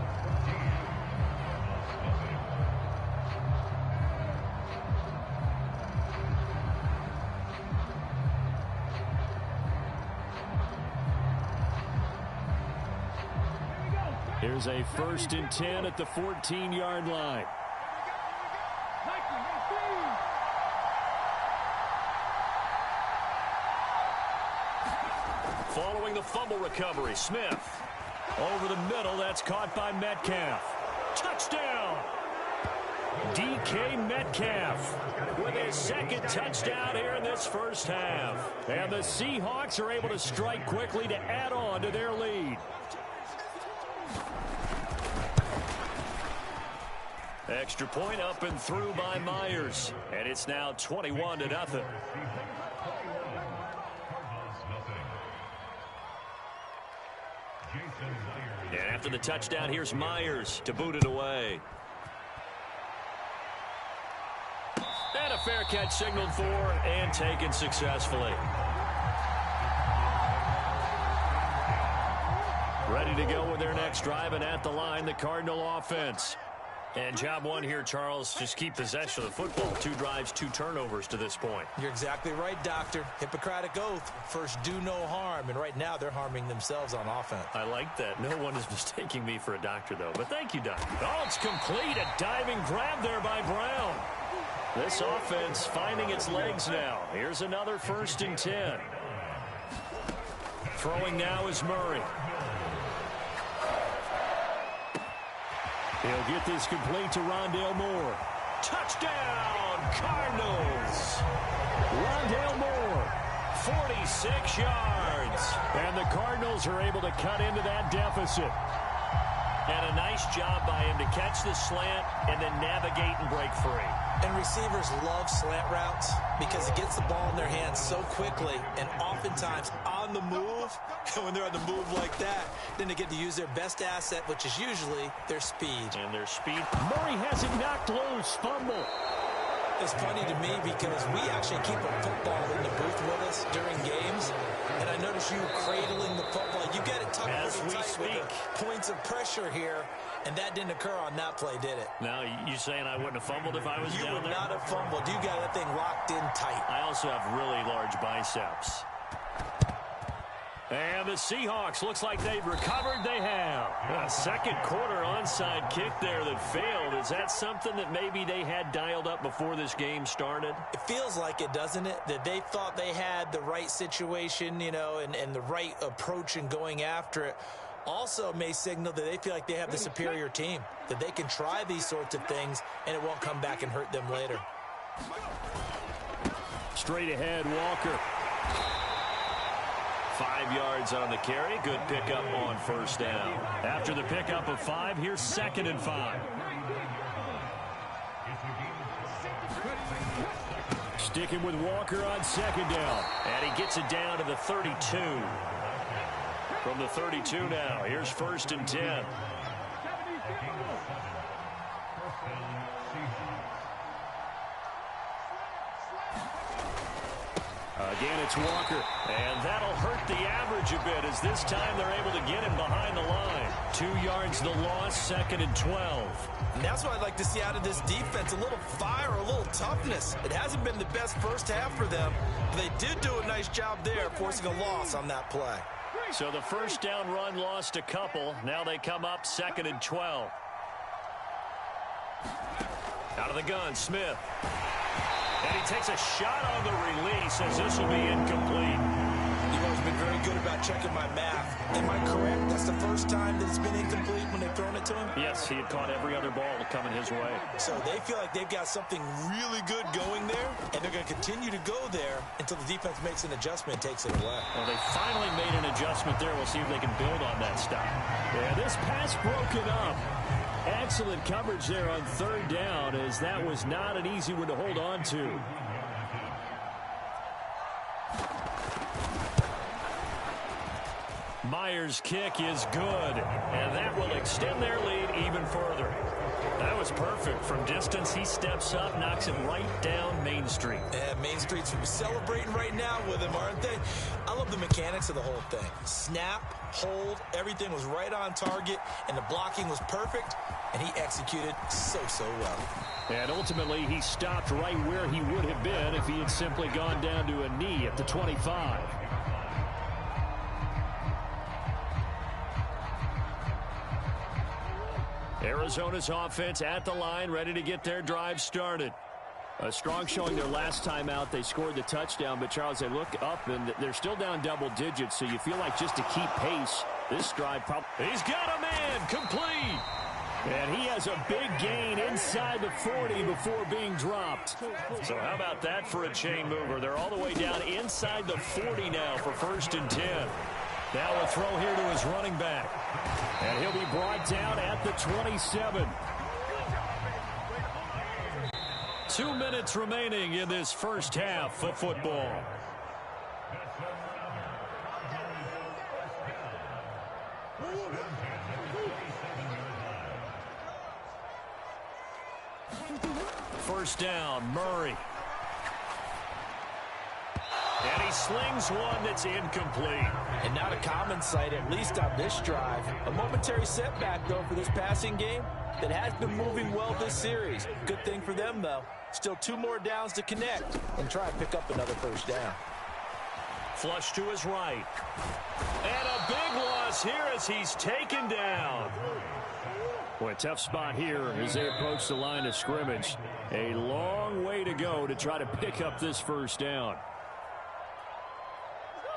S1: Here's a 1st and 10 at the 14-yard line. Following the fumble recovery, Smith. Over the middle, that's caught by Metcalf. Touchdown! DK Metcalf with his 2nd touchdown here in this first half. And the Seahawks are able to strike quickly to add on to their lead. Extra point up and through by Myers. And it's now 21-0. And after the touchdown, here's Myers to boot it away. And a fair catch signaled for and taken successfully. Ready to go with their next drive, and at the line, the Cardinal offense. And job one here, Charles, just keep possession of the football. 2 drives, 2 turnovers to this point.
S2: You're exactly right, Doctor. Hippocratic oath. First, do no harm. And right now, they're harming themselves on offense.
S1: I like that. No one is mistaking me for a doctor, though. But thank you, Doctor. Oh, it's complete. A diving grab there by Brown. This offense finding its legs now. Here's another 1st and 10. Throwing now is Murray. He'll get this complete to Rondale Moore. Touchdown, Cardinals. Rondale Moore, 46 yards. And the Cardinals are able to cut into that deficit. And a nice job by him to catch the slant and then navigate and break free.
S2: And receivers love slant routes because it gets the ball in their hands so quickly and oftentimes on the move. And when they're on the move like that, then they get to use their best asset, which is usually their speed.
S1: And their speed. Murray has it knocked loose. Fumble.
S2: It's funny to me because we actually keep a football in the booth with us during games. And I notice you cradling the football. You get it tucked
S1: as
S2: pretty
S1: we
S2: tight
S1: speak.
S2: With the points of pressure here. And that didn't occur on that play, did it?
S1: Now, you saying I wouldn't have fumbled if I was down there?
S2: You would not have fumbled. You got that thing locked in tight.
S1: I also have really large biceps. And the Seahawks, looks like they've recovered. They have. A second quarter onside kick there that failed. Is that something that maybe they had dialed up before this game started?
S2: It feels like it, doesn't it? That they thought they had the right situation, you know, and the right approach in going after it. Also may signal that they feel like they have the superior team, that they can try these sorts of things and it won't come back and hurt them later.
S1: Straight ahead, Walker. 5 yards on the carry. Good pickup on 1st down. After the pickup of 5, here's 2nd and 5. Sticking with Walker on 2nd down. And he gets it down to the 32. From the 32 now, here's 1st and 10. Again, it's Walker, and that'll hurt the average a bit as this time they're able to get him behind the line. 2 yards the loss, 2nd and 12.
S2: And that's what I'd like to see out of this defense, a little fire, a little toughness. It hasn't been the best first half for them, but they did do a nice job there, forcing a loss on that play.
S1: So the 1st down run lost a couple. Now they come up 2nd and 12. Out of the gun, Smith. And he takes a shot on the release as this will be incomplete.
S2: You've always been very good about checking my math. Am I correct? That's the first time that it's been incomplete when they've thrown it to him?
S1: Yes, he had caught every other ball coming his way.
S2: So they feel like they've got something really good going there, and they're going to continue to go there until the defense makes an adjustment and takes it away.
S1: Well, they finally made an adjustment there. We'll see if they can build on that stop. Yeah, this pass broken up. Excellent coverage there on 3rd down, as that was not an easy one to hold on to. Myers' kick is good, and that will extend their lead even further. That was perfect. From distance, he steps up, knocks it right down Main Street.
S2: And Main Street's celebrating right now with him, aren't they? I love the mechanics of the whole thing. Snap, hold, everything was right on target, and the blocking was perfect, and he executed so well.
S1: And ultimately, he stopped right where he would have been if he had simply gone down to a knee at the 25. Arizona's offense at the line, ready to get their drive started. A strong showing their last time out. They scored the touchdown, but Charles, they look up, and they're still down double digits, so you feel like just to keep pace, this drive probably... He's got a man, complete! And he has a big gain inside the 40 before being dropped. So how about that for a chain mover? They're all the way down inside the 40 now for 1st and 10. Now a throw here to his running back. And he'll be brought down at the 27. 2 minutes remaining in this first half of football. First down, Murray. And he slings one that's incomplete.
S2: And not a common sight, at least on this drive. A momentary setback, though, for this passing game that has been moving well this series. Good thing for them, though. Still 2 more downs to connect and try and pick up another first down.
S1: Flush to his right. And a big loss here as he's taken down. Boy, tough spot here as they approach the line of scrimmage. A long way to go to try to pick up this first down.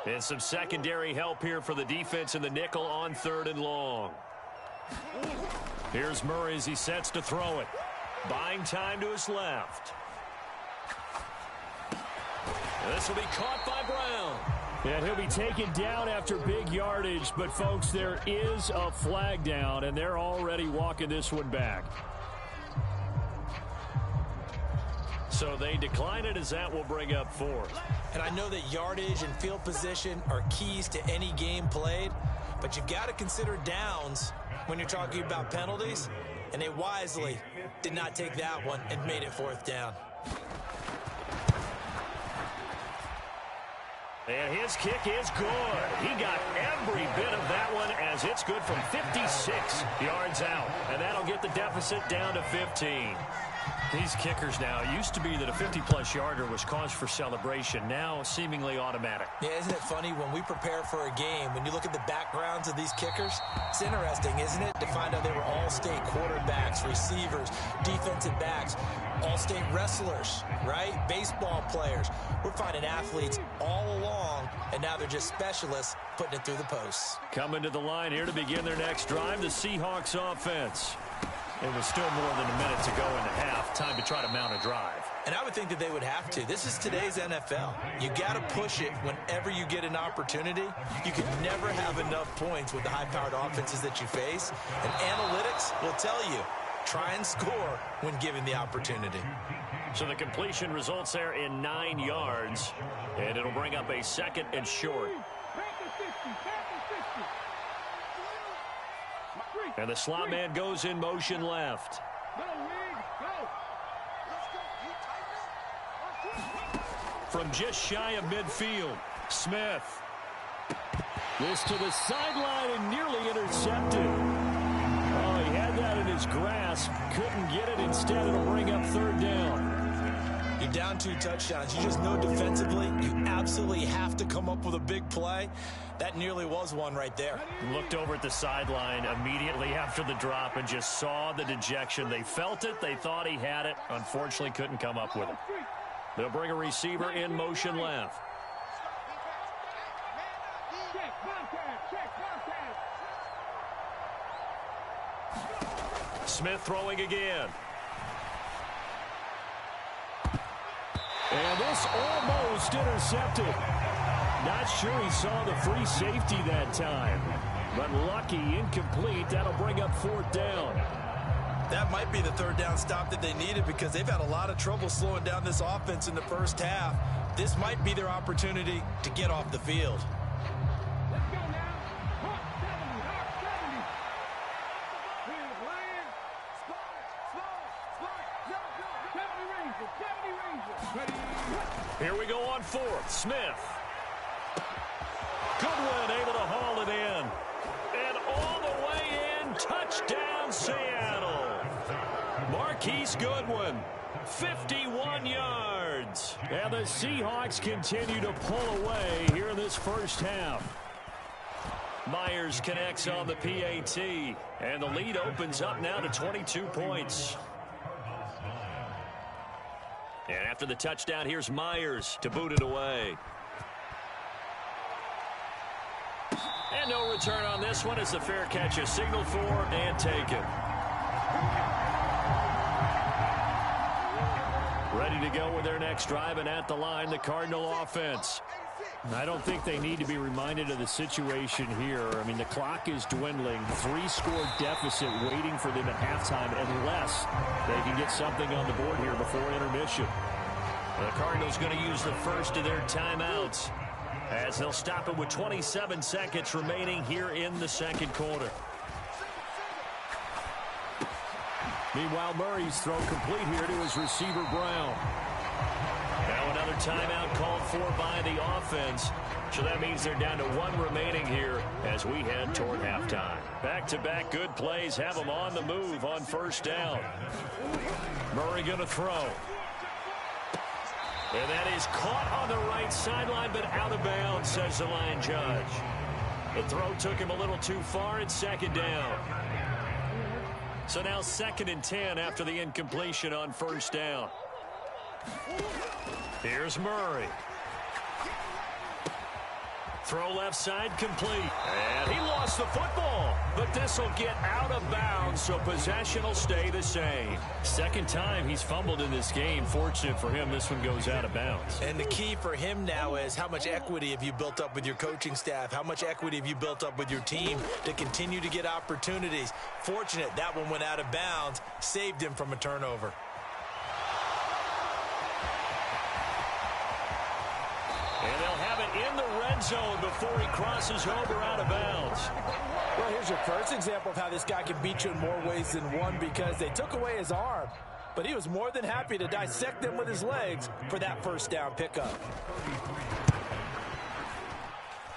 S1: And some secondary help here for the defense in the nickel on 3rd and long. Here's Murray as he sets to throw it. Buying time to his left. This will be caught by Brown. And he'll be taken down after big yardage. But, folks, there is a flag down, and they're already walking this one back. So they decline it as that will bring up 4th.
S2: And I know that yardage and field position are keys to any game played, but you've got to consider downs when you're talking about penalties, and they wisely did not take that one and made it 4th down.
S1: And his kick is good. He got every bit of that one as it's good from 56 yards out. And that'll get the deficit down to 15. These kickers now, it used to be that a 50-plus yarder was cause for celebration. Now, seemingly automatic.
S2: Yeah, isn't it funny when we prepare for a game, when you look at the backgrounds of these kickers, it's interesting, isn't it, to find out they were all-state quarterbacks, receivers, defensive backs, all-state wrestlers, right? Baseball players. We're finding athletes all along, and now they're just specialists putting it through the posts.
S1: Coming to the line here to begin their next drive, the Seahawks offense. It was still more than a minute to go in the half. Time to try to mount a drive.
S2: And I would think that they would have to. This is today's NFL. You got to push it whenever you get an opportunity. You can never have enough points with the high-powered offenses that you face. And analytics will tell you, try and score when given the opportunity.
S1: So the completion results there in 9 yards. And it'll bring up a 2nd and short. And the slot man goes in motion left. From just shy of midfield, Smith. This to the sideline and nearly intercepted. Oh, he had that in his grasp. Couldn't get it. Instead, it'll bring up 3rd down.
S2: You're down 2 touchdowns. You just know defensively you absolutely have to come up with a big play. That nearly was one right there.
S1: Looked over at the sideline immediately after the drop and just saw the dejection. They felt it. They thought he had it. Unfortunately, couldn't come up with it. They'll bring a receiver in motion left. Smith throwing again. And this almost intercepted. Not sure he saw the free safety that time. But lucky, incomplete. That'll bring up 4th down.
S2: That might be the 3rd down stop that they needed because they've had a lot of trouble slowing down this offense in the first half. This might be their opportunity to get off the field.
S1: Here we go on 4th. Smith. Goodwin able to haul it in. And all the way in. Touchdown, Seattle. Marquise Goodwin. 51 yards. And the Seahawks continue to pull away here in this first half. Myers connects on the PAT. And the lead opens up now to 22 points. And after the touchdown, here's Myers to boot it away. And no return on this one as the fair catch is signaled for and taken. Ready to go with their next drive, and at the line, the Cardinal offense. I don't think they need to be reminded of the situation here. I mean, the clock is dwindling. 3-score deficit waiting for them at halftime unless they can get something on the board here before intermission. The Cardinals going to use the first of their timeouts as they'll stop it with 27 seconds remaining here in the 2nd quarter. Meanwhile, Murray's throw complete here to his receiver, Brown. Now another Another timeout called for by the offense. So that means they're down to one remaining here as we head toward halftime. Back-to-back good plays have them on the move on first down. Murray going to throw. And that is caught on the right sideline, but out of bounds, says the line judge. The throw took him a little too far. It's second down. So now 2nd and 10 after the incompletion on first down. Here's Murray. Throw left side complete. And he lost the football. But this will get out of bounds, so possession will stay the same. Second time he's fumbled in this game. Fortunate for him, this one goes out of bounds.
S2: And the key for him now is how much equity have you built up with your coaching staff? How much equity have you built up with your team to continue to get opportunities? Fortunate that one went out of bounds, saved him from a turnover.
S1: And they'll have it in the red zone before he crosses over out of bounds.
S4: Well, here's your first example of how this guy can beat you in more ways than one, because they took away his arm, but he was more than happy to dissect them with his legs for that first down pickup.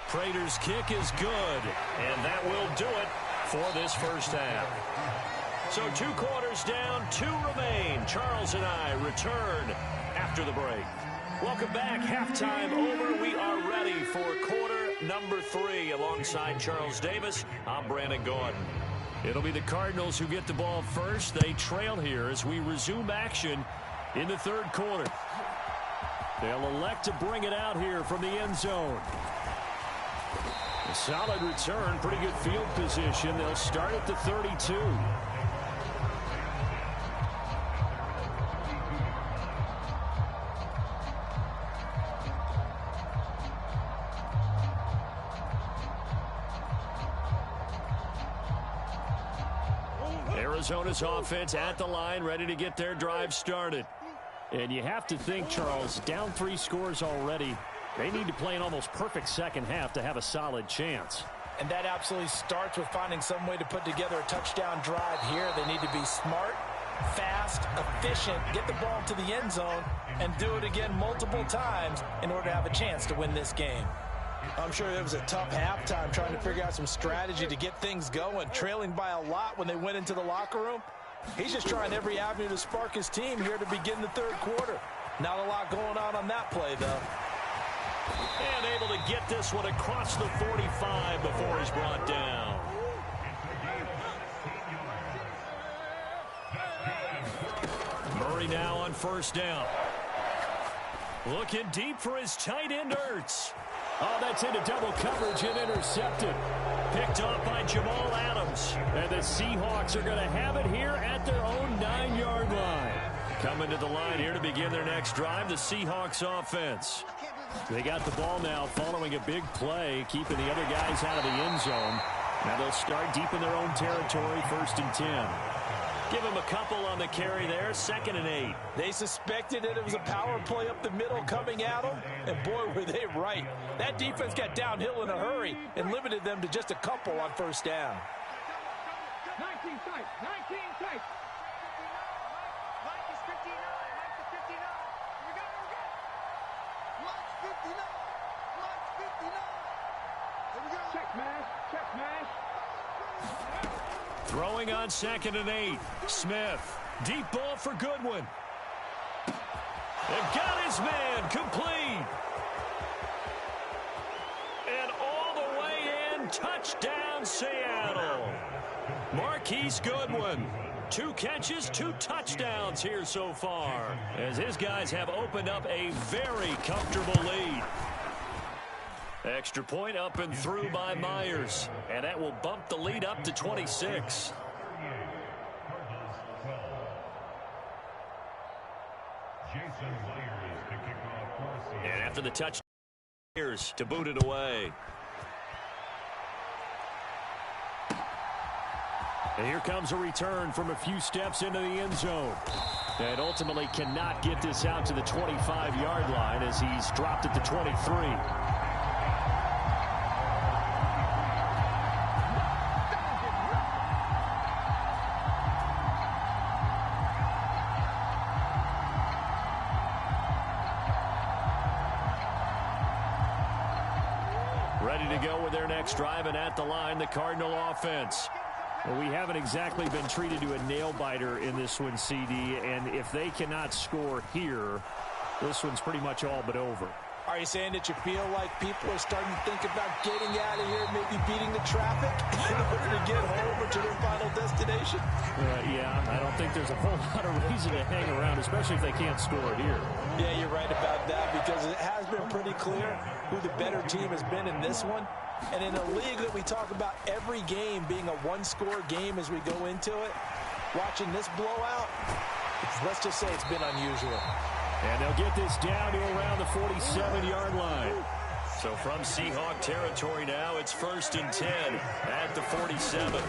S1: Prater's kick is good, and that will do it for this first half. So 2 quarters down, 2 remain. Charles and I return after the break. Welcome back. Halftime over. We are ready for quarter number 3. Alongside Charles Davis, I'm Brandon Gordon. It'll be the Cardinals who get the ball first. They trail here as we resume action in the 3rd quarter. They'll elect to bring it out here from the end zone. A solid return, pretty good field position. They'll start at the 32. Arizona's offense at the line, ready to get their drive started. And you have to think, Charles, down 3 scores already. They need to play an almost perfect second half to have a solid chance.
S4: And that absolutely starts with finding some way to put together a touchdown drive here. They need to be smart, fast, efficient, get the ball to the end zone, and do it again multiple times in order to have a chance to win this game. I'm sure it was a tough halftime trying to figure out some strategy to get things going, trailing by a lot when they went into the locker room. He's just trying every avenue to spark his team here to begin the 3rd quarter. Not a lot going on that play, though.
S1: And able to get this one across the 45 before he's brought down. Murray now on first down. Looking deep for his tight end, Ertz. Oh, that's into double coverage and intercepted. Picked off by Jamal Adams. And the Seahawks are going to have it here at their own 9-yard line. Coming to the line here to begin their next drive, the Seahawks offense. They got the ball now following a big play, keeping the other guys out of the end zone. Now they'll start deep in their own territory, 1st and 10. Give them a couple on the carry there, 2nd and 8.
S4: They suspected that it was a power play up the middle coming at them, and boy, were they right. That defense got downhill in a hurry and limited them to just a couple on first down.
S3: 19 tight, 19 tight.
S5: Mike is 59, Mike is 59. Here we go, Mike's 59, Mike's 59. Here we go.
S3: Check mash.
S1: Throwing on 2nd and 8. Smith. Deep ball for Goodwin. And got his man complete. And all the way in. Touchdown, Seattle. Marquise Goodwin. 2 catches, 2 touchdowns here so far, as his guys have opened up a very comfortable lead. Extra point up and through by Myers, and that will bump the lead up to 26. And after the touchdown, Myers to boot it away. And here comes a return from a few steps into the end zone. And ultimately cannot get this out to the 25-yard line as he's dropped at the 23. ready to go with their next drive, and at the line, the Cardinal offense. Well, we haven't exactly been treated to a nail-biter in this one, CD, and if they cannot score here, this one's pretty much all but over.
S4: Are you saying that you feel like people are starting to think about getting out of here, maybe beating the traffic in order to get home or to their final destination?
S1: Yeah, I don't think there's a whole lot of reason to hang around, especially if they can't score here.
S4: Yeah, you're right about that, because it has been pretty clear who the better team has been in this one. And in a league that we talk about every game being a one-score game as we go into it, watching this blowout, let's just say it's been unusual.
S1: And they'll get this down to around the 47-yard line. So from Seahawk territory now, it's 1st and 10 at the 47.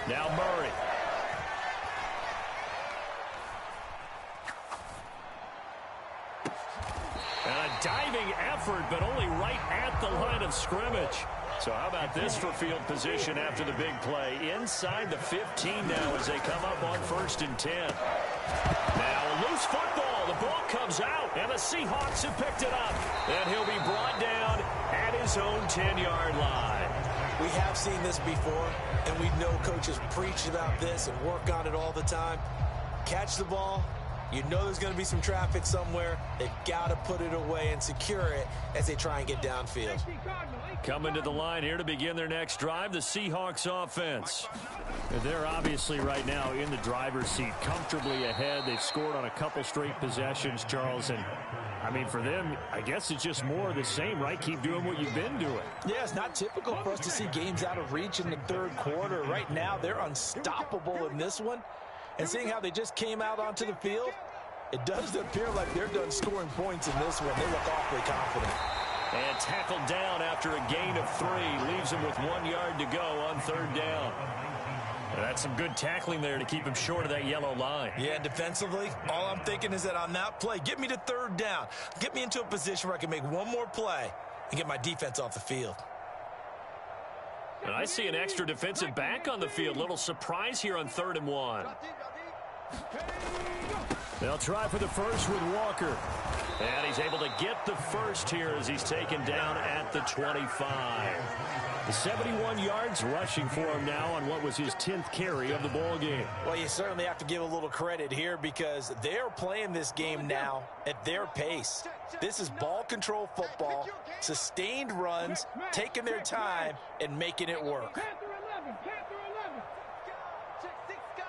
S1: Now Murray. And a diving effort, but only right at the line of scrimmage. So how about this for field position after the big play? Inside the 15 now as they come up on 1st and 10. Now a loose football. The ball comes out, and the Seahawks have picked it up. And he'll be brought down at his own 10-yard line.
S2: We have seen this before, and we know coaches preach about this and work on it all the time. Catch the ball. You know there's going to be some traffic somewhere. They've got to put it away and secure it as they try and get downfield.
S1: Coming to the line here to begin their next drive, the Seahawks offense. They're obviously right now in the driver's seat, comfortably ahead. They've scored on a couple straight possessions, Charles. And, I mean, for them, I guess it's just more of the same, right? Keep doing what you've been doing.
S4: Yeah, it's not typical for us to see games out of reach in the third quarter. Right now, they're unstoppable in this one. And seeing how they just came out onto the field, it does appear like they're done scoring points in this one. They look awfully confident.
S1: And tackled down after a gain of 3. Leaves him with 1 yard to go on 3rd down. And that's some good tackling there to keep him short of that yellow line.
S4: Yeah, defensively, all I'm thinking is that on that play, get me to 3rd down. Get me into a position where I can make one more play and get my defense off the field.
S1: And I see an extra defensive back on the field. Little surprise here on 3rd and 1. They'll try for the first with Walker. And he's able to get the first here as he's taken down at the 25. The 71 yards rushing for him now on what was his 10th carry of the ball game.
S4: Well, you certainly have to give a little credit here because they're playing this game now at their pace. This is ball control football, sustained runs, taking their time, and making it work.
S3: Panther 11, Panther 11.
S5: Check 6 guys.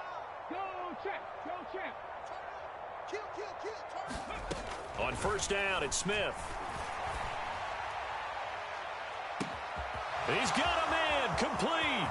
S3: Go check, go check.
S5: Kill, turn.
S1: On 1st down, it's Smith. He's got a man complete.